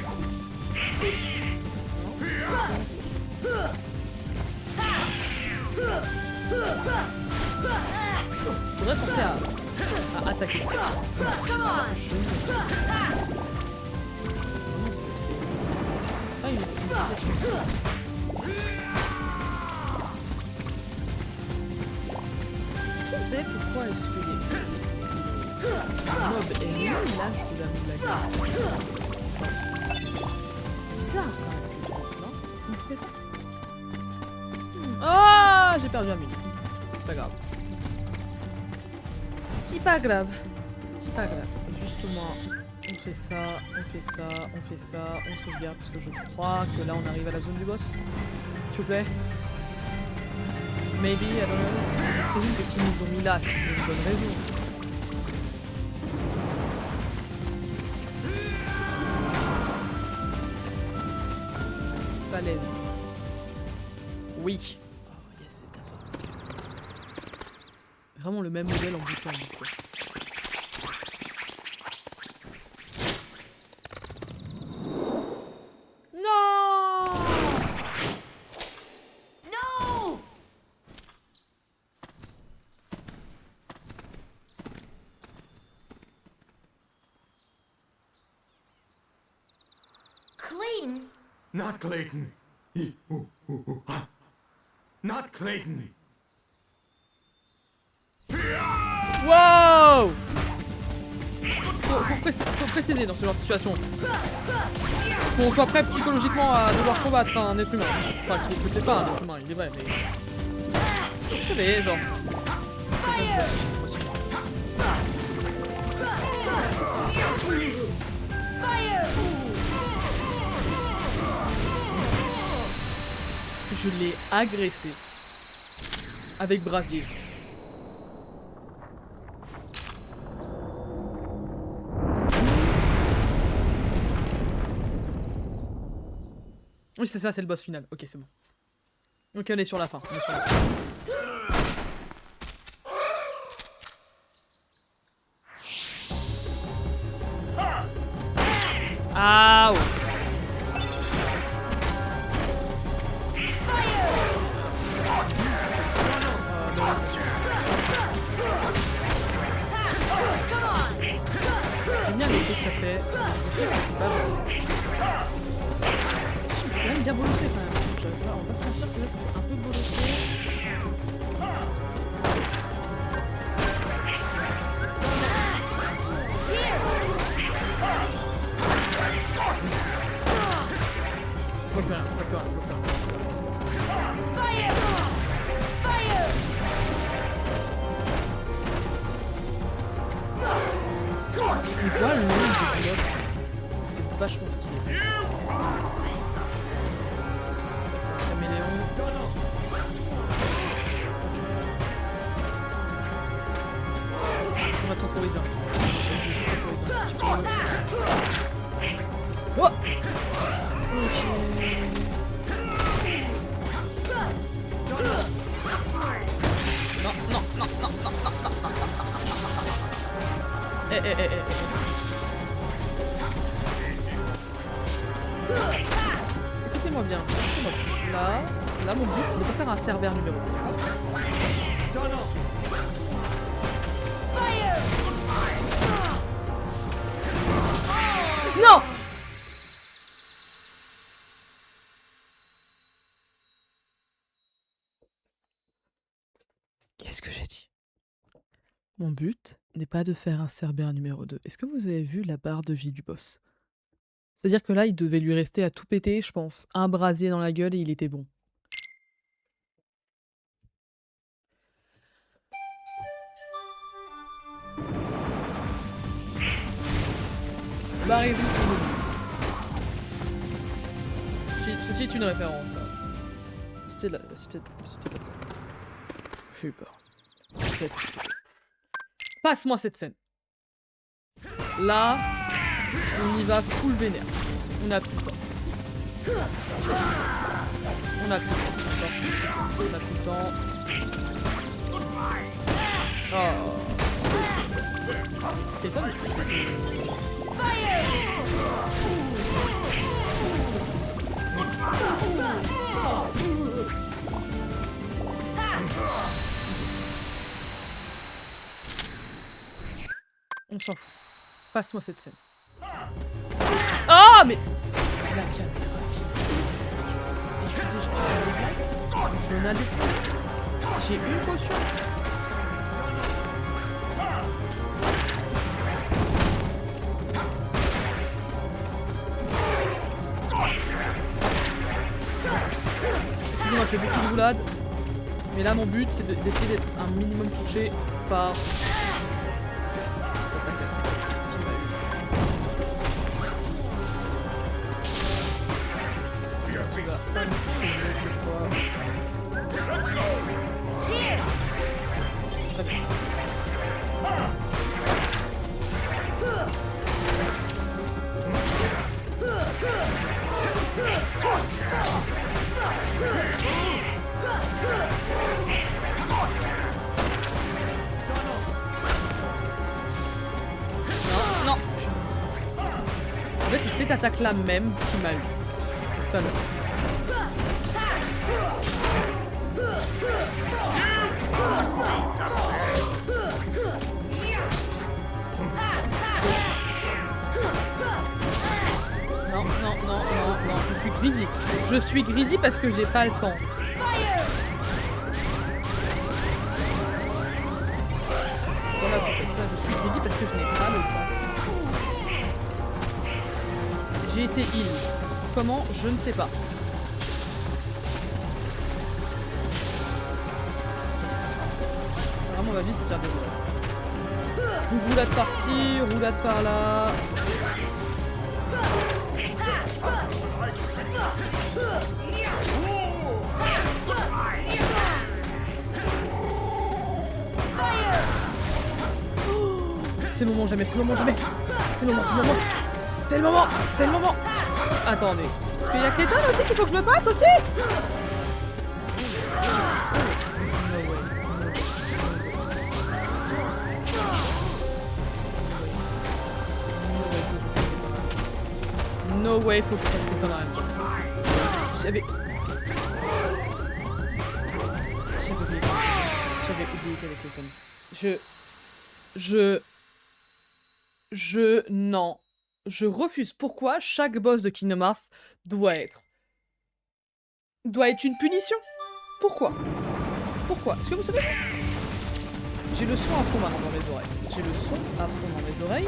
Faudrait penser à attaquer. Ah, une utilisation. Est-ce que vous savez pourquoi est-ce que les mobs ennemis lâchent de la gueule? Bizarre quand même, non? Vous ne trouvez pas? Ah, j'ai perdu un minute. C'est pas grave. C'est pas grave. C'est pas grave. Justement, on fait ça, on fait ça, on fait ça, on sauvegarde parce que je crois que là on arrive à la zone du boss. S'il vous plaît. Maybe, I don't know. Je présume que s'ils nous ont mis là, c'est pour une bonne raison. Falaise. Oui. Oh yes, c'est bien ça. Vraiment le même modèle en boucle en boucle. Non! No! Clayton? Not Clayton. Not Clayton. Wow! Faut préciser dans ce genre de situation. Qu'on soit prêt psychologiquement à devoir combattre un être humain. Enfin, qui est peut-être pas un être humain, il est vrai, mais... Vous savez, genre... Je l'ai agressé. Avec brasier. Oui, c'est ça, c'est le boss final. Ok, c'est bon. Ok, on est sur la fin. On est sur la fin. Ah ouais. J'aime bien l'effet que ça fait. Je peux même bien bolosser quand même. On va pas se mentir que là, ça fait un peu bolosser. Bloque bien, bloque bien, bloque bien. On voit le nom du bloc. C'est vachement stylé. Ça, c'est un caméléon. On va temporiser. Oh! Ok. Non, non, non, non, non, non, non. Écoutez-moi bien. Là, mon but, c'est de pas faire un serveur numéro 2. Non! Qu'est-ce que j'ai dit? Mon but n'est pas de faire un Cerbère numéro 2. Est-ce que vous avez vu la barre de vie du boss? C'est-à-dire que là, il devait lui rester à tout péter, je pense. Un brasier dans la gueule et il était bon. Barrez-vous pour le but. Ceci est une référence. C'était la... J'ai eu peur. Je sais. Passe-moi cette scène. Là, On y va full vénère. On a plus le temps. On a plus le temps. On a plus le temps. Oh. C'est pas On s'en fout. Passe-moi cette scène. Ah mais la caméra qui... Et je suis déjà... Je donne à deux. J'ai une potion. Excusez-moi, je fais beaucoup de roulade. Mais là, mon but, c'est d'essayer d'être un minimum touché par... Non. En fait, c'est cette attaque-là même qui m'a eu. Tout à l'heure. Non, je suis greedy. Je suis greedy parce que j'ai pas le temps. Voilà, ça, je suis greedy parce que je n'ai pas le temps. J'ai été heal. Comment? Je ne sais pas. Vraiment, ma vie, c'est de faire des roulades. Une roulade par-ci, roulade par-là. C'est le moment jamais, c'est le moment jamais. C'est le moment, c'est le moment. C'est le moment, c'est le moment. Attendez. Il y a Clayton aussi qu'il faut que je me passe aussi. No way, faut que je fasse Clayton en même temps. J'avais oublié qu'elle était Clayton. Non. Je refuse. Pourquoi chaque boss de Kingdom Hearts doit être une punition? Pourquoi? Est-ce que vous savez? J'ai le son à fond maintenant dans mes oreilles.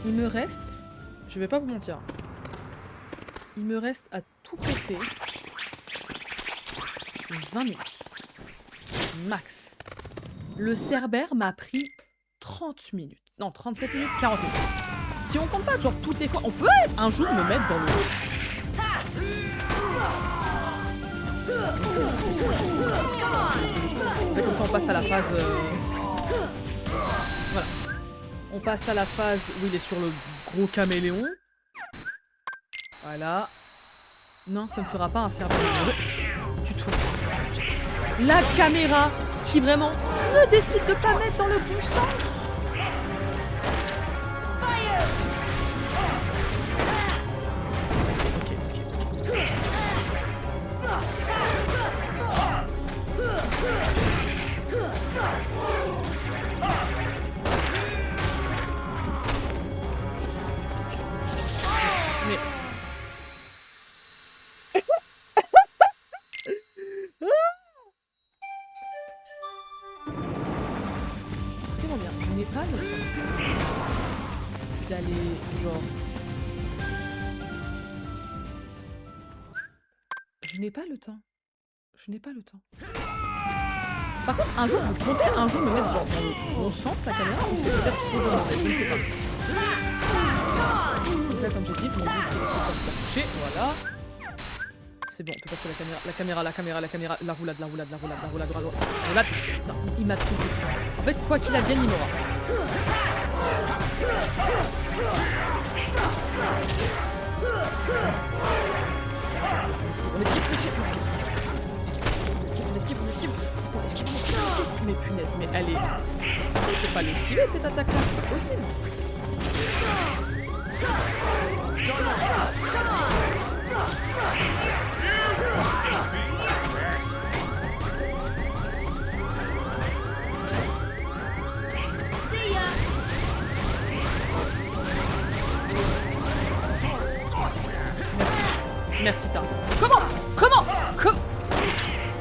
Il me reste... Je vais pas vous mentir. Il me reste à tout péter 20 minutes. Max. Le Cerbère m'a pris 30 minutes. Non, 37 minutes, 40 minutes. Si on compte pas genre toutes les fois, on peut un jour me mettre dans le... Et comme ça on passe à la phase... Voilà. On passe à la phase où il est sur le gros caméléon. Voilà. Non, ça me fera pas un Cerbère. Tu te fous. La caméra qui vraiment ne décide de pas mettre dans le bon sens. Mais... Écoutez-moi bien, je n'ai pas le temps d'aller genre... Je n'ai pas le temps. Par contre, un jour, vous comptez un jour me mettre genre dans le bon sens la caméra ou c'est peut-être trop demandé, je ne sais pas. Donc là, comme j'ai dit, mon but c'est aussi de pas se faire toucher, voilà. C'est bon, on peut passer la caméra, la roulade. Putain, il m'a trouvé. En fait, quoi qu'il advienne, il m'aura. On esquive, on esquive, on esquive, on esquive, on esquive, on esquive, on esquive, on esquive, on esquive, on esquive. Mais punaise, mais allez. On peut pas l'esquiver cette attaque-là, c'est pas possible. See ya. Merci Tarzan. Comment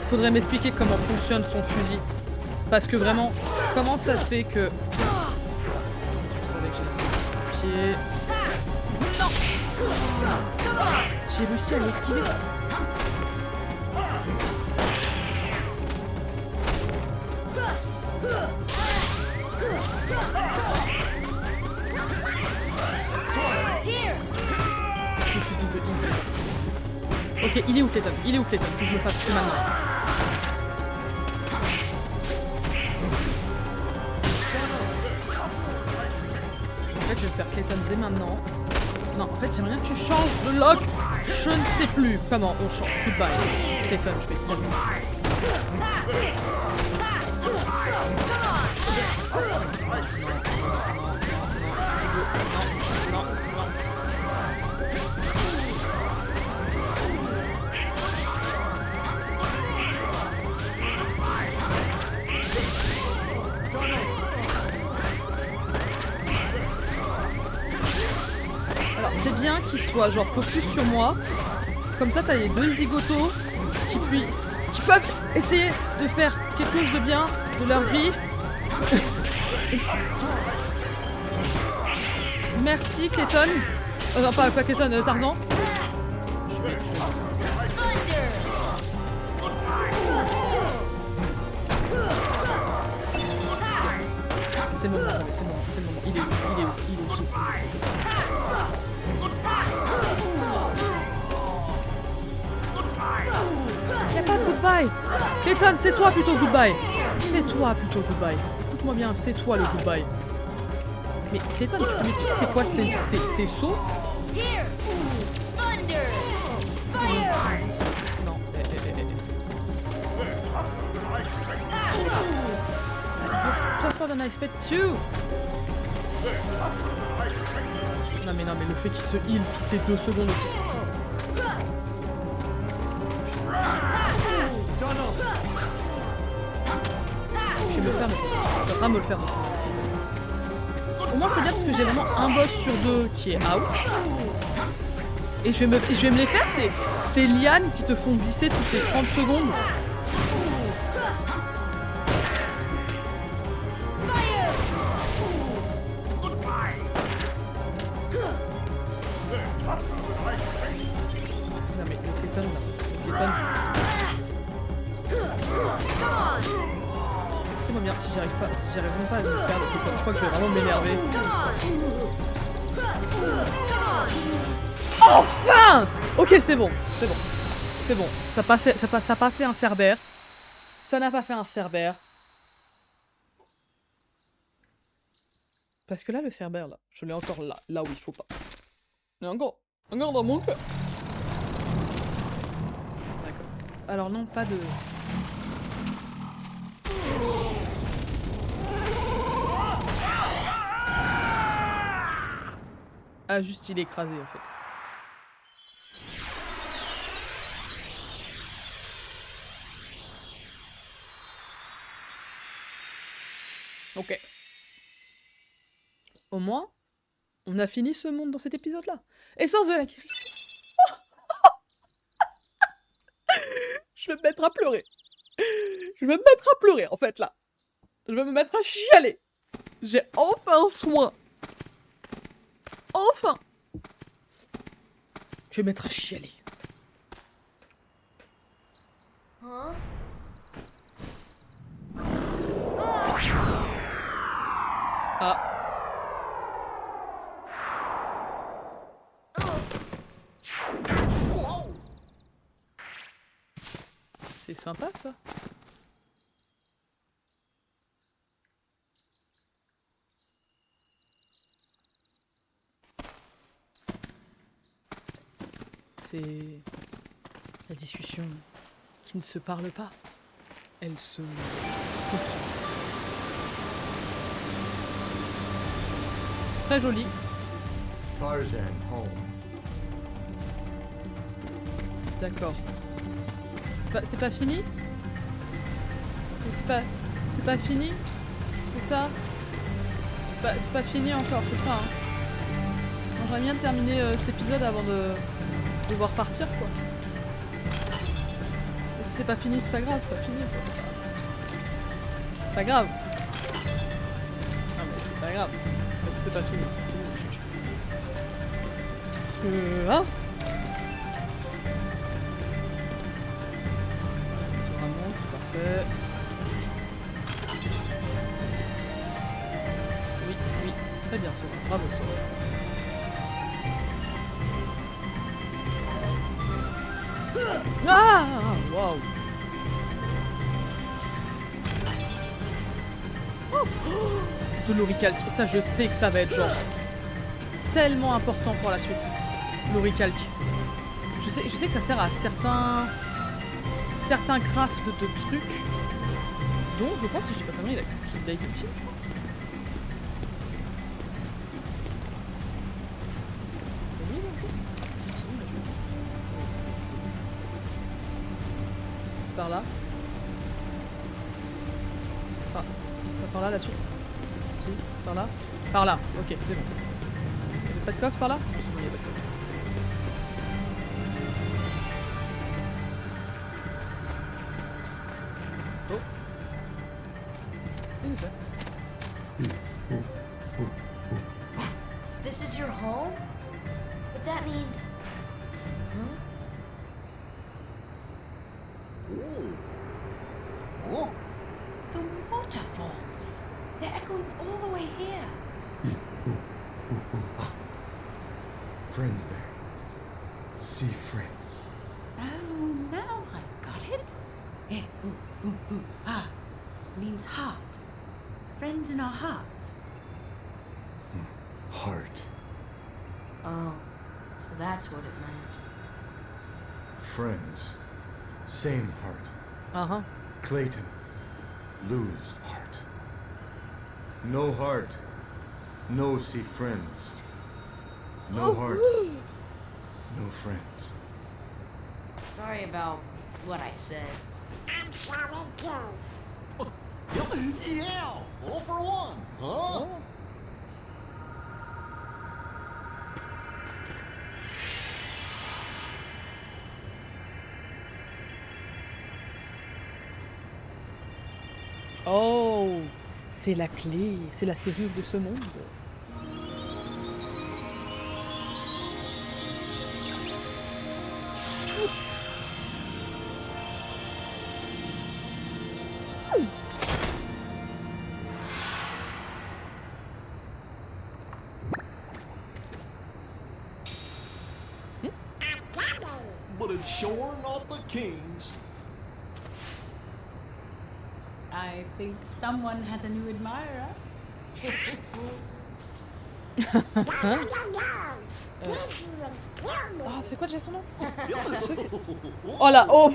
Faudrait m'expliquer comment fonctionne son fusil. Parce que vraiment, comment ça se fait que... Je savais que j'avais pied. Non. J'ai réussi à l'esquiver. Je suis double in. Ok, il est où Clayton? Il est où Clayton? Que je me fasse tout maintenant. En fait, je vais faire Clayton dès maintenant. Non, en fait, j'aimerais bien que tu changes de lock. Je ne sais plus comment on change. Goodbye. Clayton, je vais te dire. Non. Alors, c'est bien qu'il soit genre focus sur moi. Comme ça, t'as les deux zigotos qui peuvent essayer de faire quelque chose de bien de leur vie. Merci Clayton. Non, pas Clayton, Tarzan. C'est le moment, c'est le moment. Il est où Y'a pas de goodbye. Clayton, c'est toi plutôt goodbye. Écoute-moi bien, c'est toi le goodbye. Mais Clayton, tu peux m'expliquer c'est quoi ces sauts? Non. Tougher than I expect too. Non mais le fait qu'il se heal toutes les 2 secondes aussi. Je vais me le faire, mais tu vas pas me le faire. Au moins c'est bien parce que j'ai vraiment un boss sur 2 qui est out. Et je vais me les faire, c'est lianes qui te font glisser toutes les 30 secondes. Non mais le Clayton là. Comment bien si j'arrive vraiment pas à le faire le Clayton, je crois que je vais vraiment m'énerver. Enfin! Ok, c'est bon. Ça n'a pas fait un cerbère. Ça n'a pas fait un cerbère. Parce que là, le cerbère, là, je l'ai encore là où il faut pas. Il est encore dans mon cœur. D'accord. Alors non, pas de... Ah, juste il est écrasé en fait. Ok. Au moins, on a fini ce monde dans cet épisode-là. Essence de la guérison. Je vais me mettre à pleurer. En fait là. Je vais me mettre à chialer. J'ai enfin soin. Enfin. Je vais me mettre à chialer. Huh? Ah. C'est sympa ça. c'est la discussion qui ne se parle pas. Elle se... C'est très joli. Tarzan home. D'accord. C'est pas fini? C'est pas fini? C'est ça? C'est pas fini encore, c'est ça, hein. J'aimerais bien terminer cet épisode avant de devoir partir, quoi. Et si c'est pas fini, c'est pas grave, c'est pas fini, quoi. C'est pas grave. Non mais c'est pas grave. Mais si c'est pas fini, c'est pas fini. Hein? C'est vraiment tout à fait. Oui, oui, très bien, Sora. Bravo, Sora. Ah! Waouh! De l'oricalque. Ça, je sais que ça va être genre tellement important pour la suite. L'oricalque. Je sais que ça sert à certains crafts de trucs. Donc, je pense, si je dis pas comment il a été utile, je crois. C'est par là. Ah, c'est par là la suite. Si, par là. Par là, ok, c'est bon. Il y a pas de coffre par là? C'est bon, il y a pas de coffre. Oh. Qu'est-ce que c'est? This is your home? But that means... Huh? Oh, The waterfalls. They're echoing all the way here. Friends there. See friends. Oh, now I've got it. Eh, ah, means heart. Friends in our hearts. Heart. Oh, so that's what it meant. Friends. Same heart. Uh-huh. Clayton. Lose heart. No heart. No see friends. No heart. No friends. Sorry about what I said. yeah, all for one, huh? Oh, c'est la clé, c'est la serrure de ce monde. But it's sure not the king's. I think someone has a new admirer. Ah, c'est quoi déjà son nom? Oh là, oh!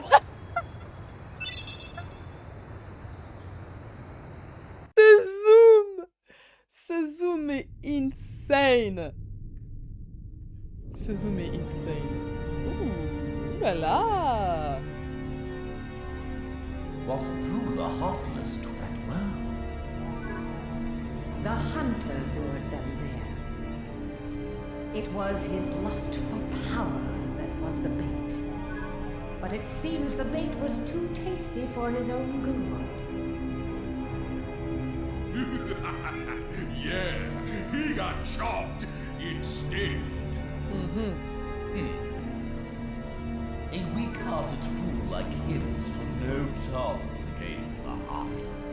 Ce zoom est insane! Ce zoom est insane. Ouh là là! What drew the heartless to that well? The hunter lured them there. It was his lust for power that was the bait. But it seems the bait was too tasty for his own good. Yeah, he got chopped instead. A weak-hearted fool like him stood no chance against the heartless.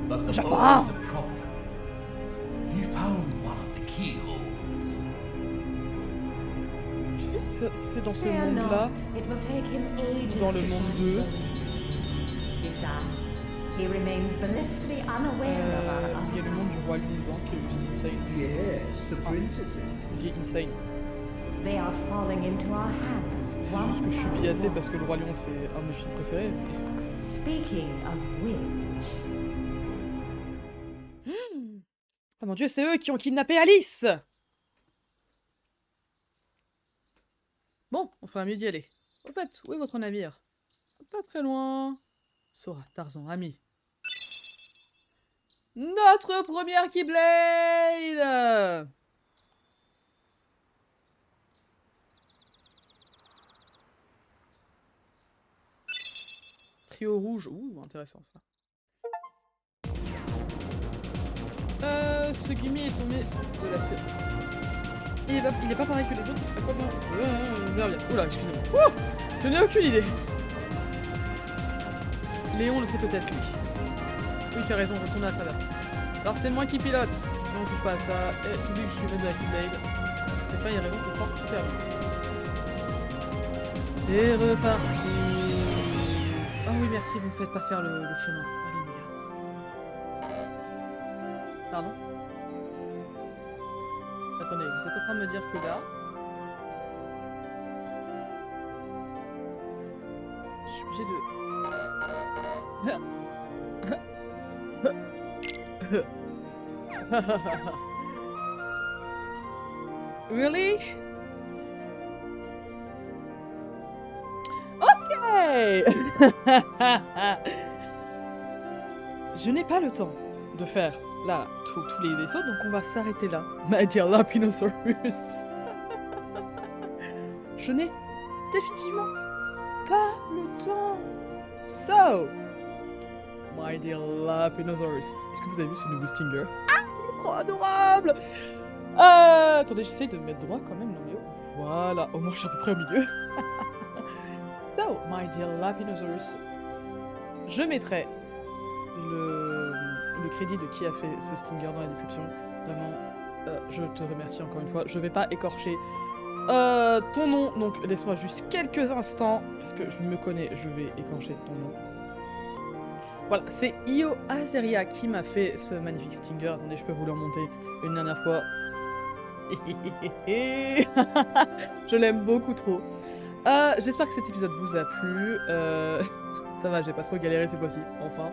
But the more is a problem. He found one of the keyholes. Je sais si c'est dans ce Fear monde-là. not, it will take him ages Dans le to monde find 2. the way. Besides, he remains blissfully unaware of our Il y a le other monde du roi lion dedans qui est juste insane. Yes, the princesses. Je dis insane. They are falling into our hands. C'est one juste que je suis by biaisé one. parce que Le Roi Lion c'est un de mes films préférés. Mais... Speaking of which, Oh mon dieu, c'est eux qui ont kidnappé Alice! Bon, on fera mieux d'y aller. Au fait, où est votre navire? Pas très loin. Sora, Tarzan, ami. Notre première Keyblade! Trio rouge. Ouh, intéressant ça. Ce Gumi est tombé de la série. Il est pas pareil que les autres. À quoi bon Oula, excusez-moi. Je n'ai aucune idée. Léon le sait peut-être lui. Oui, tu as raison, retourne à la traverse. Alors c'est moi qui pilote. Non, on touche pas à ça. Et tu dis que je suis maître de la Keyblade. C'est pas une raison pour faire super bien. C'est reparti. Oh oui, merci, vous me faites pas faire le chemin. Alléluia. Pardon? Attendez, vous êtes en train de me dire que là... Je suis obligé de... Really? Ok. Je n'ai pas le temps de faire là tous les vaisseaux, donc on va s'arrêter là. My dear Lapinosaurus. Je n'ai définitivement pas le temps. So, my dear Lapinosaurus. Est-ce que vous avez vu ce nouveau Stinger? Ah, il est trop adorable. Attendez, j'essaye de me mettre droit quand même, non mais oh. Voilà, au moins je suis à peu près au milieu. So, my dear Lapinosaurus, je mettrai le crédit de qui a fait ce Stinger dans la description. Vraiment, je te remercie encore une fois. Je vais pas écorcher ton nom, donc laisse-moi juste quelques instants, parce que je me connais, je vais écorcher ton nom. Voilà, c'est Io Azeria qui m'a fait ce magnifique Stinger. Attendez, je peux vous le remonter une dernière fois. Je l'aime beaucoup trop. J'espère que cet épisode vous a plu. Ça va, j'ai pas trop galéré cette fois-ci, enfin.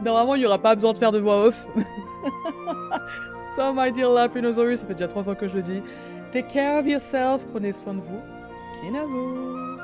Normalement, il n'y aura pas besoin de faire de voix off. So, my dear Lapinosaurus, ça fait déjà 3 fois que je le dis. Take care of yourself, prenez soin de vous. Kinavo!